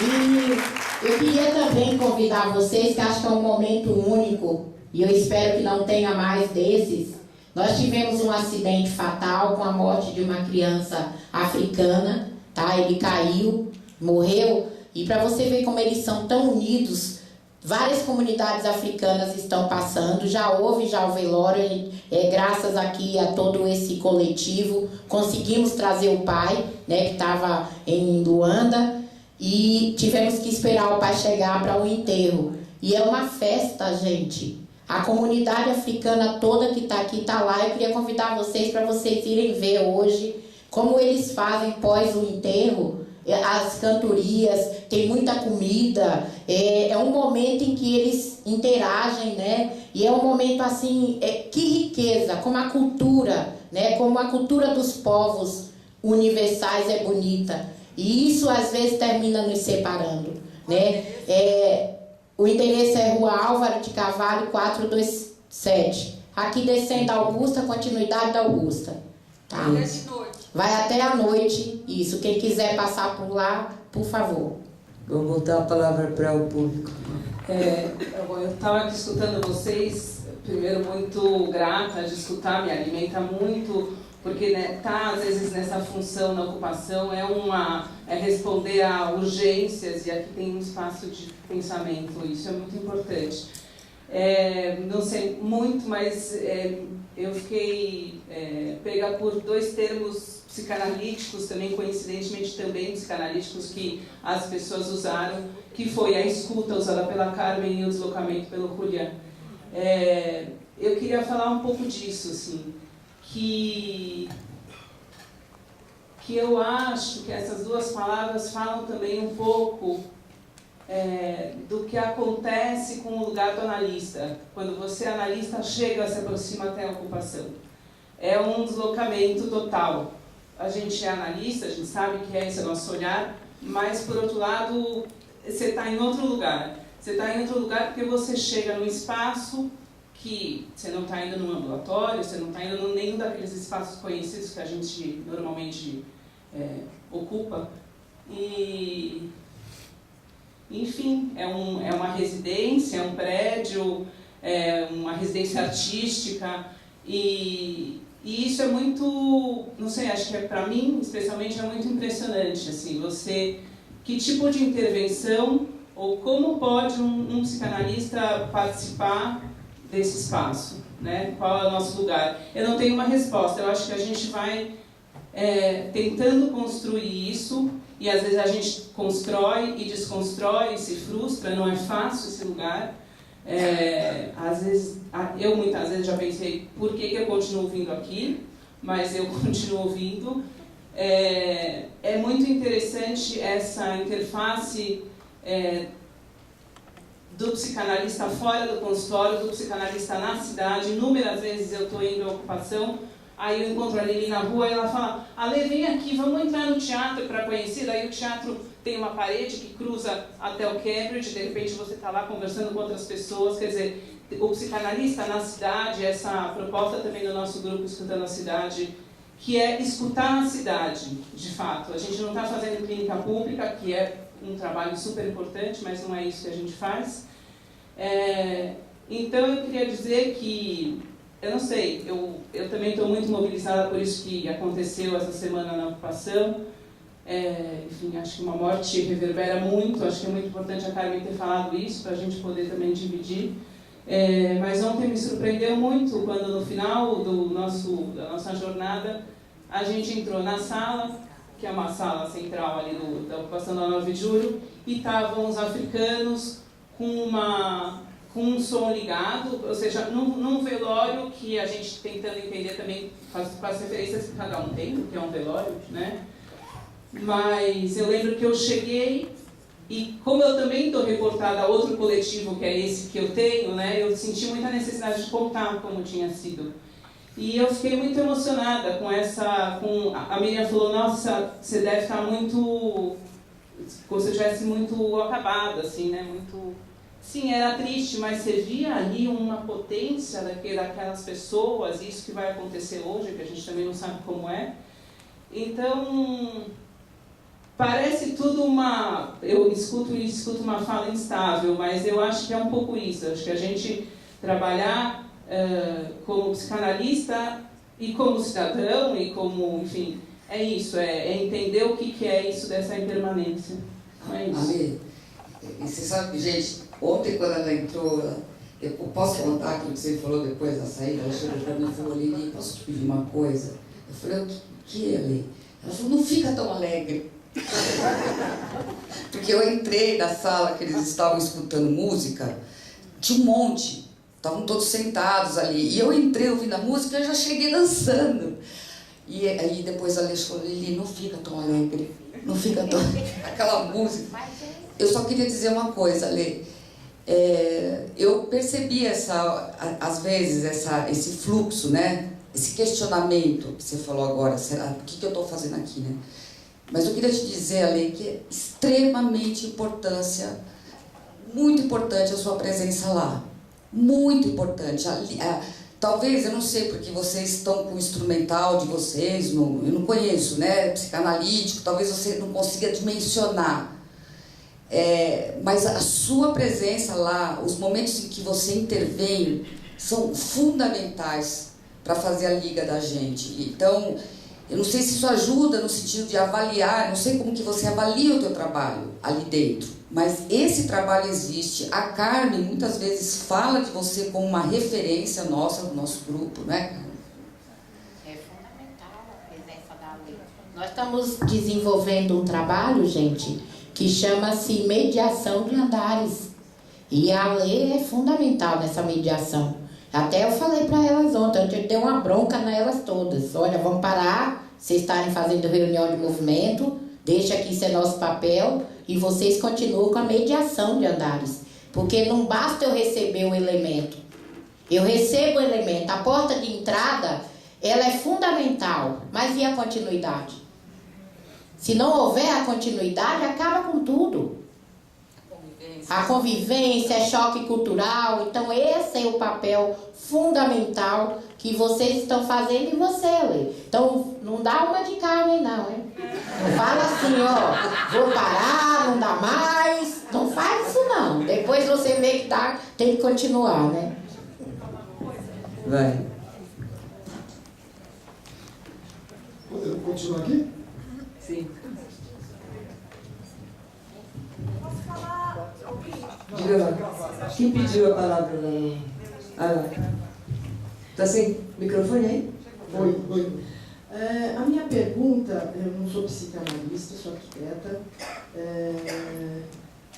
E eu queria também convidar vocês, que acho que é um momento único, e eu espero que não tenha mais desses. Nós tivemos um acidente fatal com a morte de uma criança africana, tá? Ele caiu, morreu, e para você ver como eles são tão unidos, várias comunidades africanas estão passando, já houve o velório, graças aqui a todo esse coletivo, conseguimos trazer o pai, né, que estava em Luanda, e tivemos que esperar o pai chegar para o enterro. E é uma festa, gente. A comunidade africana toda que está aqui está lá. Eu queria convidar vocês para vocês irem ver hoje como eles fazem pós o enterro. As cantorias, tem muita comida, é um momento em que eles interagem, né? E é um momento assim, que riqueza, como a cultura, né? Como a cultura dos povos universais é bonita. E isso às vezes termina nos separando, né? O endereço é Rua Álvaro de Carvalho, 427. Aqui descendo a Augusta, continuidade da Augusta. Tá? Vai até a noite, isso. Quem quiser passar por lá, por favor. Vou voltar a palavra para o público. Eu estava aqui escutando vocês, primeiro muito grata de escutar, me alimenta muito, porque né, tá às vezes nessa função na ocupação é responder a urgências, e aqui tem um espaço de pensamento, isso é muito importante. Não sei muito, mas eu fiquei pega por dois termos psicanalíticos, também coincidentemente também psicanalíticos, que as pessoas usaram, que foi a escuta usada pela Carmen e o deslocamento pelo Julián. Eu queria falar um pouco disso, assim, que eu acho que essas duas palavras falam também um pouco do que acontece com o lugar do analista. Quando você, analista, chega, se aproxima até a ocupação. É um deslocamento total. A gente é analista, a gente sabe que esse é o nosso olhar, mas, por outro lado, você está em outro lugar. Você está em outro lugar porque você chega num espaço que você não está indo num ambulatório, você não está indo em nenhum daqueles espaços conhecidos que a gente normalmente ocupa. E, enfim, é uma residência, é um prédio, é uma residência artística, e isso é muito, não sei, acho que para mim, especialmente, é muito impressionante, assim, que tipo de intervenção, ou como pode um psicanalista participar desse espaço, né? Qual é o nosso lugar? Eu não tenho uma resposta, eu acho que a gente vai tentando construir isso, e às vezes a gente constrói e desconstrói, se frustra, não é fácil esse lugar. Às vezes, eu muitas vezes já pensei, por que eu continuo vindo aqui? Mas eu continuo ouvindo. É muito interessante essa interface do psicanalista fora do consultório, do psicanalista na cidade. Inúmeras vezes eu estou indo à ocupação, aí eu encontro a Lili na rua e ela fala: Ale, vem aqui, vamos entrar no teatro para conhecer. Daí o teatro tem uma parede que cruza até o Cambridge, de repente você está lá conversando com outras pessoas. Quer dizer, o psicanalista na cidade, essa proposta também do nosso grupo Escutando a Cidade, que é escutar a cidade, de fato. A gente não está fazendo clínica pública, que é um trabalho super importante, mas não é isso que a gente faz. Então eu queria dizer que, eu não sei, eu também estou muito mobilizada por isso que aconteceu essa semana na ocupação. Enfim, acho que uma morte reverbera muito, acho que é muito importante a Carmen ter falado isso, para a gente poder também dividir. Mas ontem me surpreendeu muito quando no final da nossa jornada a gente entrou na sala, que é uma sala central ali da ocupação da 9 de julho, e estavam os africanos com um som ligado, ou seja, num velório que a gente tentando entender também com as referências que cada um tem, que é um velório, né? Mas eu lembro que eu cheguei, e como eu também estou reportada a outro coletivo, que é esse que eu tenho, né, eu senti muita necessidade de contar como tinha sido. E eu fiquei muito emocionada com a Miriam falou: nossa, você deve estar muito, como se eu estivesse muito acabada, assim, né, muito... Sim, era triste, mas você via ali uma potência daquelas pessoas, isso que vai acontecer hoje, que a gente também não sabe como é. Então... parece tudo eu escuto uma fala instável, mas eu acho que é um pouco isso. Acho que a gente trabalhar como psicanalista e como cidadão e como, enfim, é isso, é entender o que é isso dessa impermanência. Não é isso. Ale, você sabe, gente, ontem quando ela entrou, eu posso contar aquilo que você falou depois da saída? Ela chegou para mim e falou: Lili, posso te pedir uma coisa? Eu falei: o que, Ale? Ela falou: não fica tão alegre. Porque eu entrei na sala que eles estavam escutando música, tinha um monte, estavam todos sentados ali, e eu entrei ouvindo a música e eu já cheguei dançando. E aí depois a Lê falou: Lili, não fica tão alegre, não fica tão aquela música. Eu só queria dizer uma coisa, Lê. Eu percebi às vezes esse fluxo, né? Esse questionamento que você falou agora: será, o que eu estou fazendo aqui, né? Mas eu queria te dizer, Ale, que é extremamente importância muito importante a sua presença lá. Muito importante. Talvez, eu não sei, porque vocês estão com o instrumental de vocês, eu não conheço, né? Psicanalítico, talvez você não consiga dimensionar. Mas a sua presença lá, os momentos em que você intervém, são fundamentais para fazer a liga da gente. Então, eu não sei se isso ajuda no sentido de avaliar, não sei como que você avalia o teu trabalho ali dentro, mas esse trabalho existe. A Carmen muitas vezes fala de você como uma referência nossa, do nosso grupo, né? É fundamental a presença da lei. Nós estamos desenvolvendo um trabalho, gente, que chama-se mediação de andares. E a lei é fundamental nessa mediação. Até eu falei para elas ontem, eu dei uma bronca nelas todas. Olha, vamos parar, vocês estarem fazendo reunião de movimento, deixa aqui ser nosso papel e vocês continuam com a mediação de andares. Porque não basta eu receber o elemento. Eu recebo o elemento, a porta de entrada, ela é fundamental, mas e a continuidade? Se não houver a continuidade, acaba com tudo. A convivência, choque cultural. Então esse é o papel fundamental que vocês estão fazendo e você, Lê. Então não dá uma de Carmen não, hein? Não fala assim, ó, vou parar, não dá mais. Não faz isso não. Depois você vê que dá, tem que continuar, né? Vai. Eu continuo aqui? Sim. Posso falar? Diga lá. Quem pediu a palavra lá? Ah, tá sem microfone aí? Oi. A minha pergunta, eu não sou psicanalista, sou arquiteta.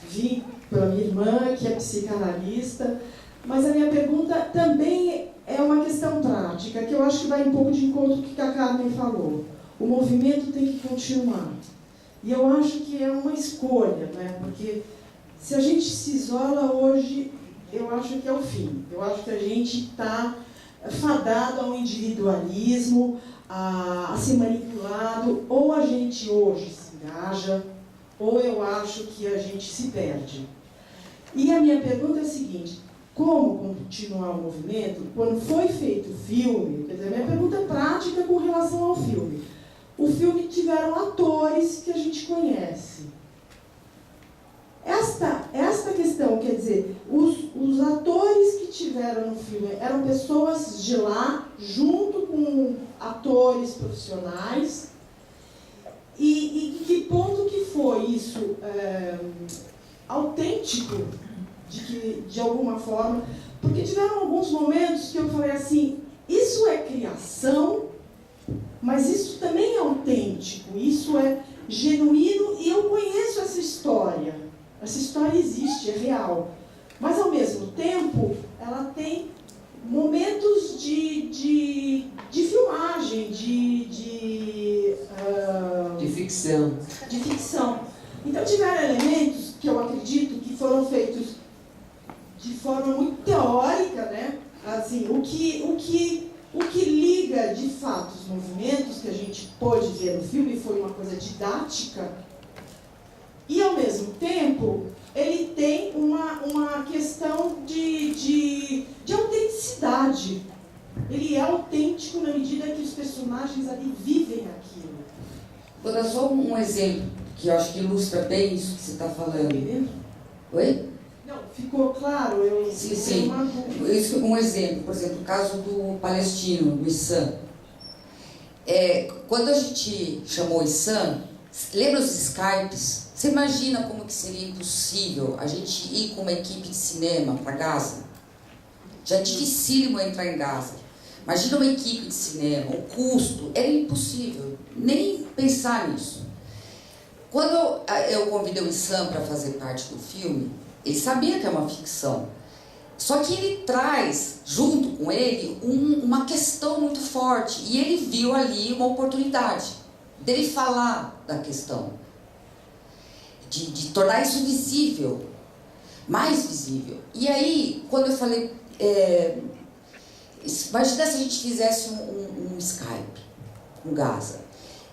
Vim pela minha irmã, que é psicanalista, mas a minha pergunta também é uma questão prática, que eu acho que vai um pouco de encontro com o que a Carmen falou. O movimento tem que continuar. E eu acho que é uma escolha, né? Porque se a gente se isola hoje, eu acho que é o fim. Eu acho que a gente está fadado ao individualismo, a ser manipulado. Ou a gente hoje se engaja, ou eu acho que a gente se perde. E a minha pergunta é a seguinte: como continuar o movimento quando foi feito o filme? Quer dizer, a minha pergunta é prática com relação ao filme. O filme tiveram atores que a gente conhece. Esta questão, quer dizer, os atores que tiveram no filme eram pessoas de lá, junto com atores profissionais. E que ponto que foi isso autêntico, de alguma forma? Porque tiveram alguns momentos que eu falei assim, isso é criação, mas isso também é autêntico, isso é genuíno e eu conheço essa história. Essa história existe, é real. Mas, ao mesmo tempo, ela tem momentos de filmagem, de ficção. De ficção. Então, tiveram elementos que eu acredito que foram feitos de forma muito teórica, né? Assim, o que liga, de fato, os movimentos que a gente pôde ver no filme foi uma coisa didática. E, ao mesmo tempo, ele tem uma questão de autenticidade. Ele é autêntico na medida que os personagens ali vivem aquilo. Vou dar só um exemplo, que eu acho que ilustra bem isso que você está falando. Oi? Não, ficou claro? Sim. Um exemplo, por exemplo, o caso do palestino, do Issam. Quando a gente chamou o Issam, lembra os Skypes? Você imagina como que seria impossível a gente ir com uma equipe de cinema para Gaza? Já é dificílimo entrar em Gaza. Imagina uma equipe de cinema, o custo, era impossível, nem pensar nisso. Quando eu convidei o Issam para fazer parte do filme, ele sabia que é uma ficção. Só que ele traz, junto com ele, uma questão muito forte. E ele viu ali uma oportunidade dele falar da questão. De tornar isso visível, mais visível. E aí, quando eu falei, imagina se a gente fizesse um Skype com Gaza.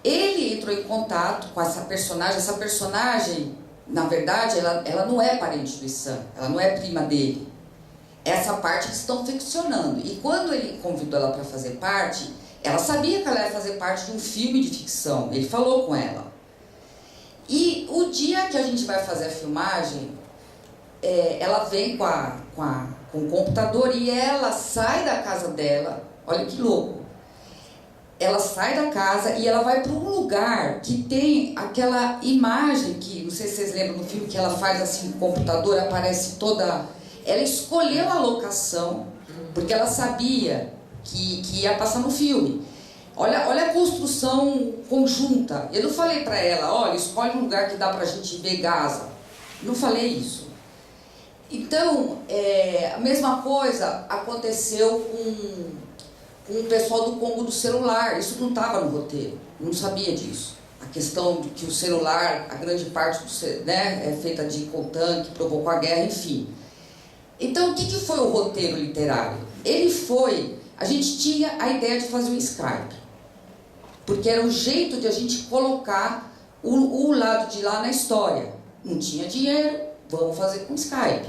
Ele entrou em contato com essa personagem Na verdade, ela não é parente do Issam, ela não é prima dele. Essa parte eles estão ficcionando. E quando ele convidou ela para fazer parte, ela sabia que ela ia fazer parte de um filme de ficção. Ele falou com ela. E o dia que a gente vai fazer a filmagem, ela vem com o computador e ela sai da casa dela. Olha que louco. Ela sai da casa e ela vai para um lugar que tem aquela imagem que, não sei se vocês lembram no filme, que ela faz assim no computador, aparece toda... Ela escolheu a locação, porque ela sabia que ia passar no filme. Olha a construção conjunta. Eu não falei para ela, olha, escolhe um lugar que dá para a gente ver Gaza. Não falei isso. Então, a mesma coisa aconteceu com o pessoal do Congo do celular. Isso não estava no roteiro, não sabia disso. A questão de que o celular, a grande parte é feita de coltan, que provocou a guerra, enfim. Então, o que foi o roteiro literário? A gente tinha a ideia de fazer um Skype, porque era o jeito de a gente colocar o lado de lá na história. Não tinha dinheiro, vamos fazer com Skype.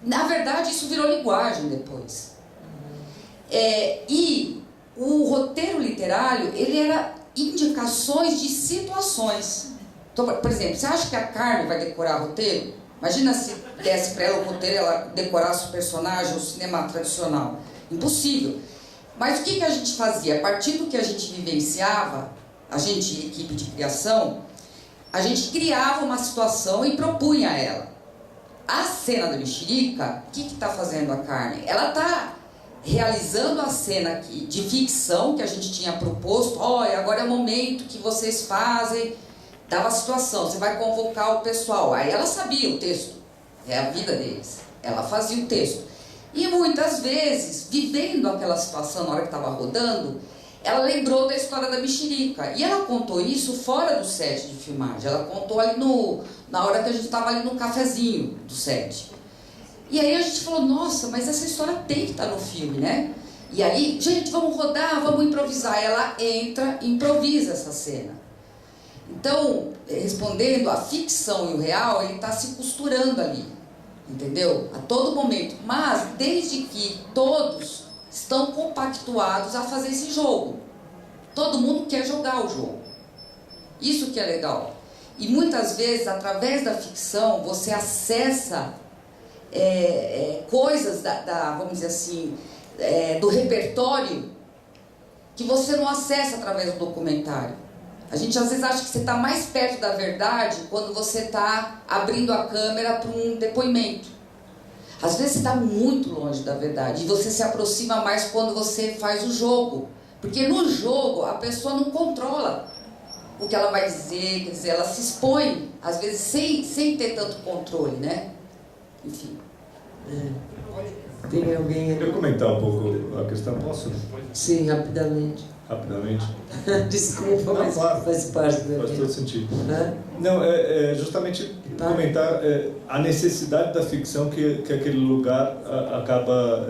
Na verdade, isso virou linguagem depois. E o roteiro literário, ele era indicações de situações. Então, por exemplo, você acha que a Carmen vai decorar roteiro? Imagina se desse para ela o roteiro, ela decorasse o personagem, o cinema tradicional. Impossível. Mas o que a gente fazia? A partir do que a gente vivenciava, a gente, equipe de criação, a gente criava uma situação e propunha a ela. A cena da mexerica, o que está fazendo a Carmen? Ela está realizando a cena aqui de ficção que a gente tinha proposto. Olha, agora é o momento que vocês fazem, dava a situação, você vai convocar o pessoal. Aí ela sabia o texto, é a vida deles. Ela fazia o texto. E muitas vezes, vivendo aquela situação na hora que estava rodando, ela lembrou da história da mexerica. E ela contou isso fora do set de filmagem. Ela contou ali na hora que a gente estava ali no cafezinho do set. E aí a gente falou, nossa, mas essa história tem que estar no filme, né? E aí, gente, vamos rodar, vamos improvisar. Ela entra e improvisa essa cena. Então, respondendo, a ficção e o real, ele está se costurando ali, entendeu? A todo momento. Mas, desde que todos estão compactuados a fazer esse jogo. Todo mundo quer jogar o jogo. Isso que é legal. E muitas vezes, através da ficção, você acessa coisas vamos dizer assim, do repertório que você não acessa através do documentário. A gente às vezes acha que você está mais perto da verdade quando você está abrindo a câmera para um depoimento. Às vezes você está muito longe da verdade e você se aproxima mais quando você faz o jogo. Porque no jogo a pessoa não controla o que ela vai dizer, quer dizer, ela se expõe, às vezes sem ter tanto controle, né? Enfim. Tem alguém... Queria comentar um pouco a questão, posso? Sim, rapidamente. Rapidamente? Desculpa, não, mas claro, faz parte da faz todo sentido. Né? Não, justamente comentar a necessidade da ficção que aquele lugar acaba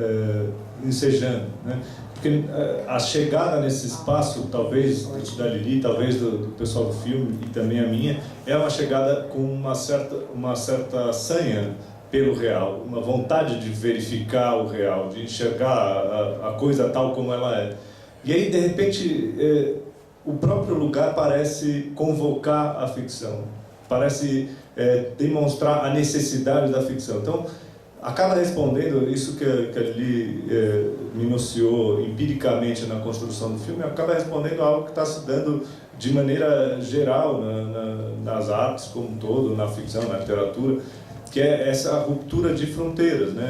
ensejando, né? Porque a chegada nesse espaço, talvez da Lili, talvez do pessoal do filme e também a minha, é uma chegada com uma certa sanha pelo real, uma vontade de verificar o real, de enxergar a coisa tal como ela é. E aí, de repente, o próprio lugar parece convocar a ficção, parece demonstrar a necessidade da ficção. Então, acaba respondendo isso que a Lili minuciou empiricamente na construção do filme, acaba respondendo a algo que está se dando de maneira geral nas artes como um todo, na ficção, na literatura, que é essa ruptura de fronteiras, né?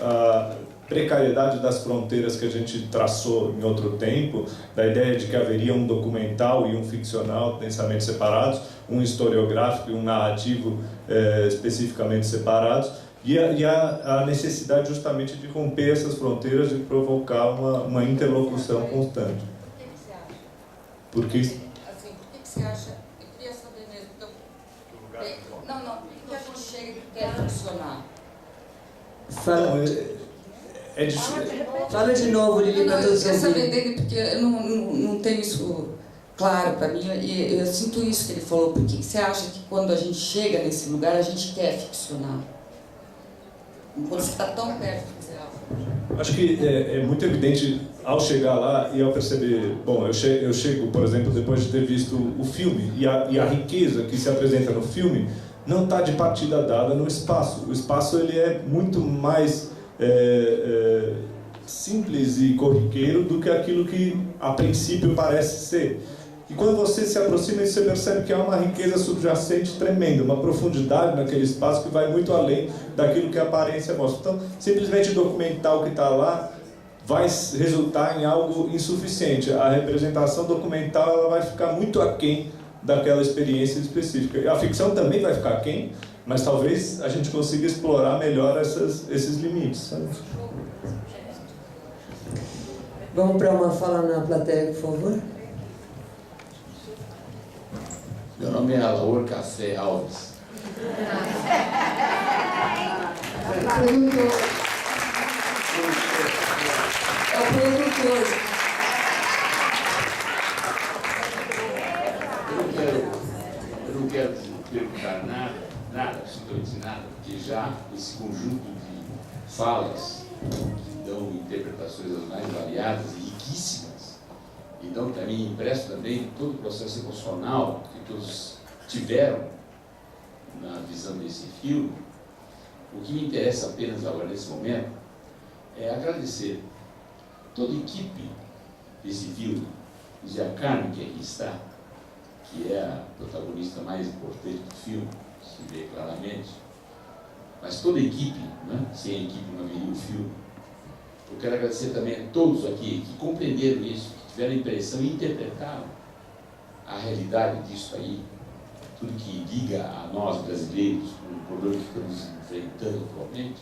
A precariedade das fronteiras que a gente traçou em outro tempo, da ideia de que haveria um documental e um ficcional pensamento separados, um historiográfico e um narrativo especificamente separados, e a necessidade justamente de romper essas fronteiras, de provocar uma interlocução constante. Por que você acha? Assim, por que você acha? Eu queria saber mesmo. Não, por que a gente chega e quer funcionar? Fala de novo, Lili, para todos ouvirem. Eu quero saber dele, porque eu não tenho isso claro para mim, e eu sinto isso que ele falou. Por que você acha que quando a gente chega nesse lugar, a gente quer ficcionar? Enquanto você está tão perto do real. Acho que é muito evidente ao chegar lá e ao perceber... Bom, eu chego, por exemplo, depois de ter visto o filme, e a riqueza que se apresenta no filme não está de partida dada no espaço. O espaço ele é muito mais simples e corriqueiro do que aquilo que a princípio parece ser. E quando você se aproxima, você percebe que há uma riqueza subjacente tremenda, uma profundidade naquele espaço que vai muito além daquilo que a aparência mostra. Então, simplesmente documentar o que está lá vai resultar em algo insuficiente. A representação documental ela vai ficar muito aquém daquela experiência específica. A ficção também vai ficar aquém, mas talvez a gente consiga explorar melhor esses limites. Sabe? Vamos para uma fala na plateia, por favor. Meu nome é Alaor Café Alves. É o produtor. Eu não quero perguntar nada, absolutamente nada, porque já esse conjunto de falas que dão interpretações as mais variadas e riquíssimas, e dão também impresso também todo o processo emocional que todos tiveram na visão desse filme. O que me interessa apenas agora nesse momento é agradecer toda a equipe desse filme, e a Carmen que aqui está, que é a protagonista mais importante do filme, se vê claramente, mas toda a equipe, né? Sem a equipe não haveria o filme. Eu quero agradecer também a todos aqui que compreenderam isso, que tiveram a impressão e interpretaram a realidade disso aí, tudo que liga a nós brasileiros, o problema que estamos enfrentando atualmente.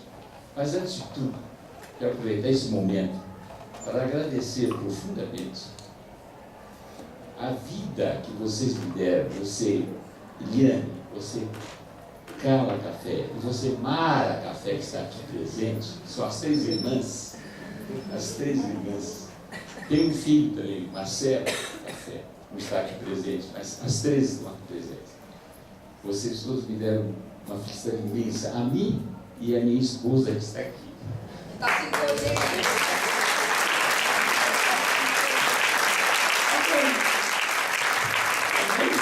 Mas antes de tudo, quero aproveitar esse momento para agradecer profundamente a vida que vocês me deram, você, Eliane, você, Carla Café, e você, Mara Café, que está aqui presente, são as três irmãs. As três irmãs. Tem um filho também, Marcelo Café, não está aqui presente, mas as três estão aqui presentes. Vocês todos me deram uma felicidade imensa, a mim e a minha esposa que está aqui.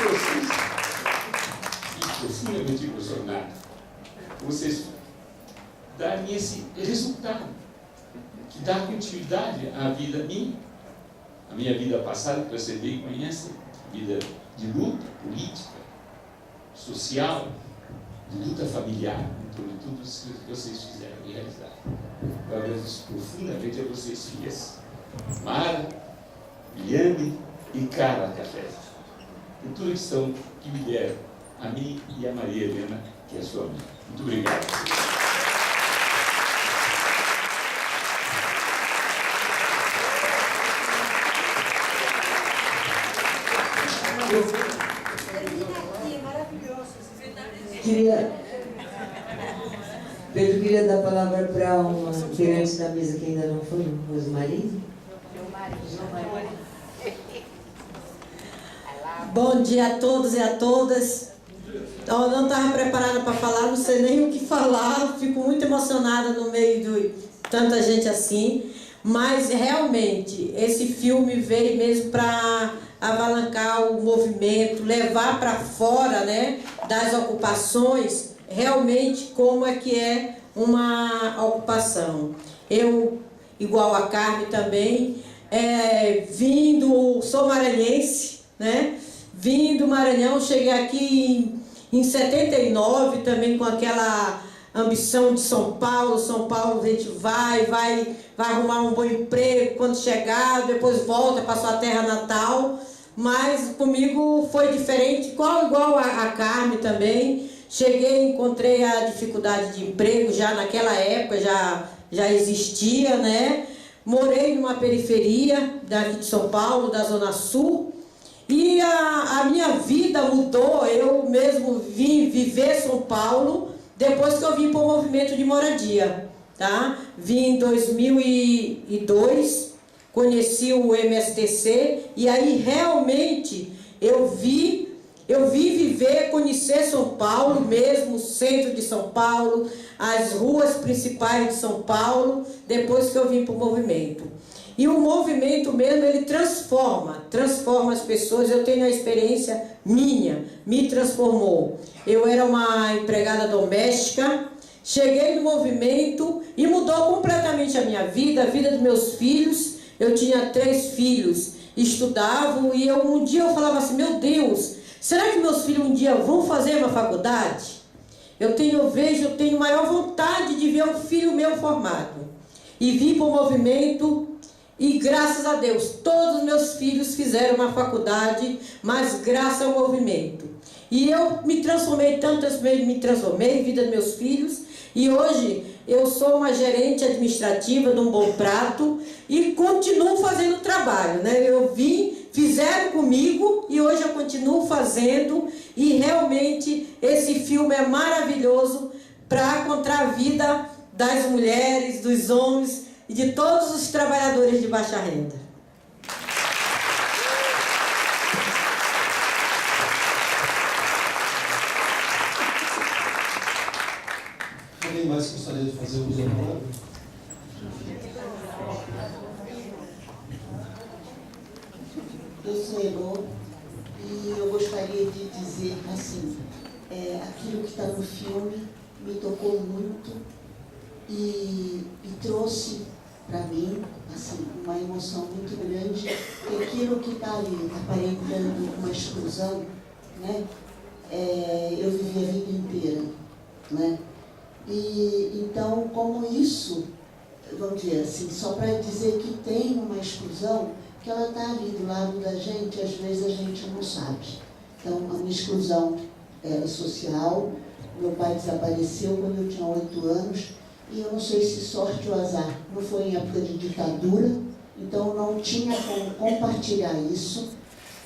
Vocês, profundamente emocionado, vocês darem esse resultado que dá continuidade à vida minha, a minha vida passada, que você bem conhece, vida de luta política, social, de luta familiar, por tudo isso que vocês fizeram e realizaram. Eu agradeço profundamente a vocês, filhas, Mara, Eliane e Carla Café, por tudo que me deram, a mim e a Maria Helena, que é sua mãe. Muito obrigado. Pedro, queria dar a palavra para uma integrante da mesa que ainda não foi, Rosemarie. Bom dia a todos e a todas. Eu não estava preparada para falar, não sei nem o que falar, fico muito emocionada no meio de tanta gente assim, mas realmente esse filme veio mesmo para avalancar o movimento, levar para fora, né, das ocupações, realmente como é que é uma ocupação. Eu, igual a Carmen também, sou maranhense, né? Vim do Maranhão, cheguei aqui em 79, também com aquela ambição de São Paulo. São Paulo a gente vai arrumar um bom emprego quando chegar, depois volta para sua terra natal. Mas comigo foi diferente, igual a Carmen também. Cheguei, encontrei a dificuldade de emprego, já naquela época já existia, né? Morei numa periferia daqui de São Paulo, da Zona Sul. E a minha vida mudou, eu mesmo vim viver São Paulo depois que eu vim para o movimento de moradia, tá? Vim em 2002, conheci o MSTC e aí realmente eu vi viver, conhecer São Paulo mesmo, o centro de São Paulo, as ruas principais de São Paulo, depois que eu vim para o movimento. E o movimento mesmo, ele transforma as pessoas. Eu tenho a experiência minha, me transformou. Eu era uma empregada doméstica, cheguei no movimento e mudou completamente a minha vida, a vida dos meus filhos. Eu tinha 3 filhos, estudavam e um dia eu falava assim, meu Deus, será que meus filhos um dia vão fazer uma faculdade? Eu tenho maior vontade de ver um filho meu formado. E vim para o movimento e graças a Deus, todos os meus filhos fizeram uma faculdade, mas graças ao movimento. E eu me transformei em vida dos meus filhos, e hoje eu sou uma gerente administrativa de um Bom Prato e continuo fazendo trabalho, né? Fizeram comigo e hoje eu continuo fazendo, e realmente esse filme é maravilhoso para contar a vida das mulheres, dos homens e de todos os trabalhadores de baixa renda. Alguém mais gostaria de fazer uso da palavra? Eu sou Elô e eu gostaria de dizer assim, aquilo que está no filme me tocou muito e trouxe para mim assim, uma emoção muito grande, que aquilo que está ali aparentando uma exclusão, né, eu vivi a vida inteira, né? E então, como isso, vamos dizer assim, só para dizer que tem uma exclusão, que ela está ali do lado da gente, às vezes a gente não sabe. Então, a minha exclusão era social, meu pai desapareceu quando eu tinha 8 anos, e eu não sei se sorte ou azar, não foi em época de ditadura, então não tinha como compartilhar isso.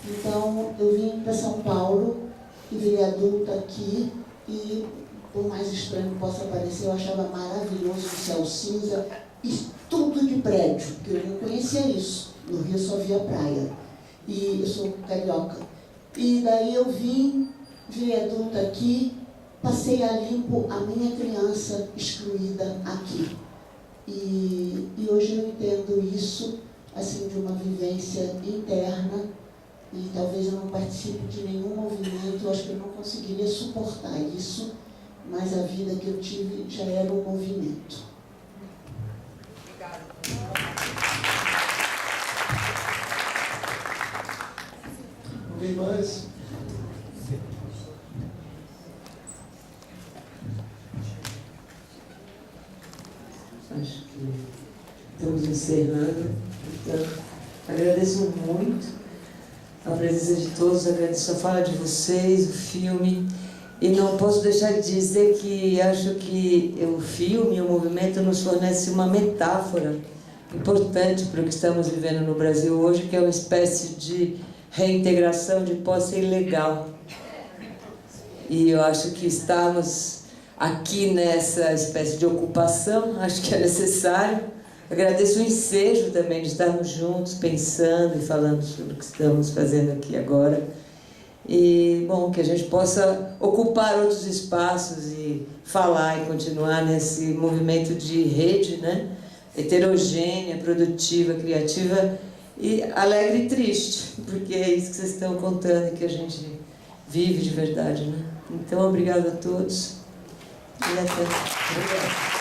Então, eu vim para São Paulo, e virei adulta aqui, e por mais estranho que possa parecer, eu achava maravilhoso o céu cinza, e tudo de prédio, porque eu não conhecia isso. No Rio só via praia. E eu sou carioca. E daí eu vim adulta aqui, passei a limpo a minha criança excluída aqui. E hoje eu entendo isso, assim, de uma vivência interna, e talvez eu não participe de nenhum movimento, eu acho que eu não conseguiria suportar isso, mas a vida que eu tive já era um movimento. Obrigada. Alguém mais? Acho que estamos encerrando. Então, agradeço muito a presença de todos, agradeço a fala de vocês, o filme. E não posso deixar de dizer que acho que o filme, o movimento, nos fornece uma metáfora importante para o que estamos vivendo no Brasil hoje, que é uma espécie de reintegração de posse ilegal. E eu acho que estamos aqui nessa espécie de ocupação, acho que é necessário. Agradeço o ensejo também de estarmos juntos, pensando e falando sobre o que estamos fazendo aqui agora. E, bom, que a gente possa ocupar outros espaços e falar e continuar nesse movimento de rede, né? Heterogênea, produtiva, criativa e alegre e triste, porque é isso que vocês estão contando e que a gente vive de verdade, né? Então, obrigado a todos e até. Obrigado.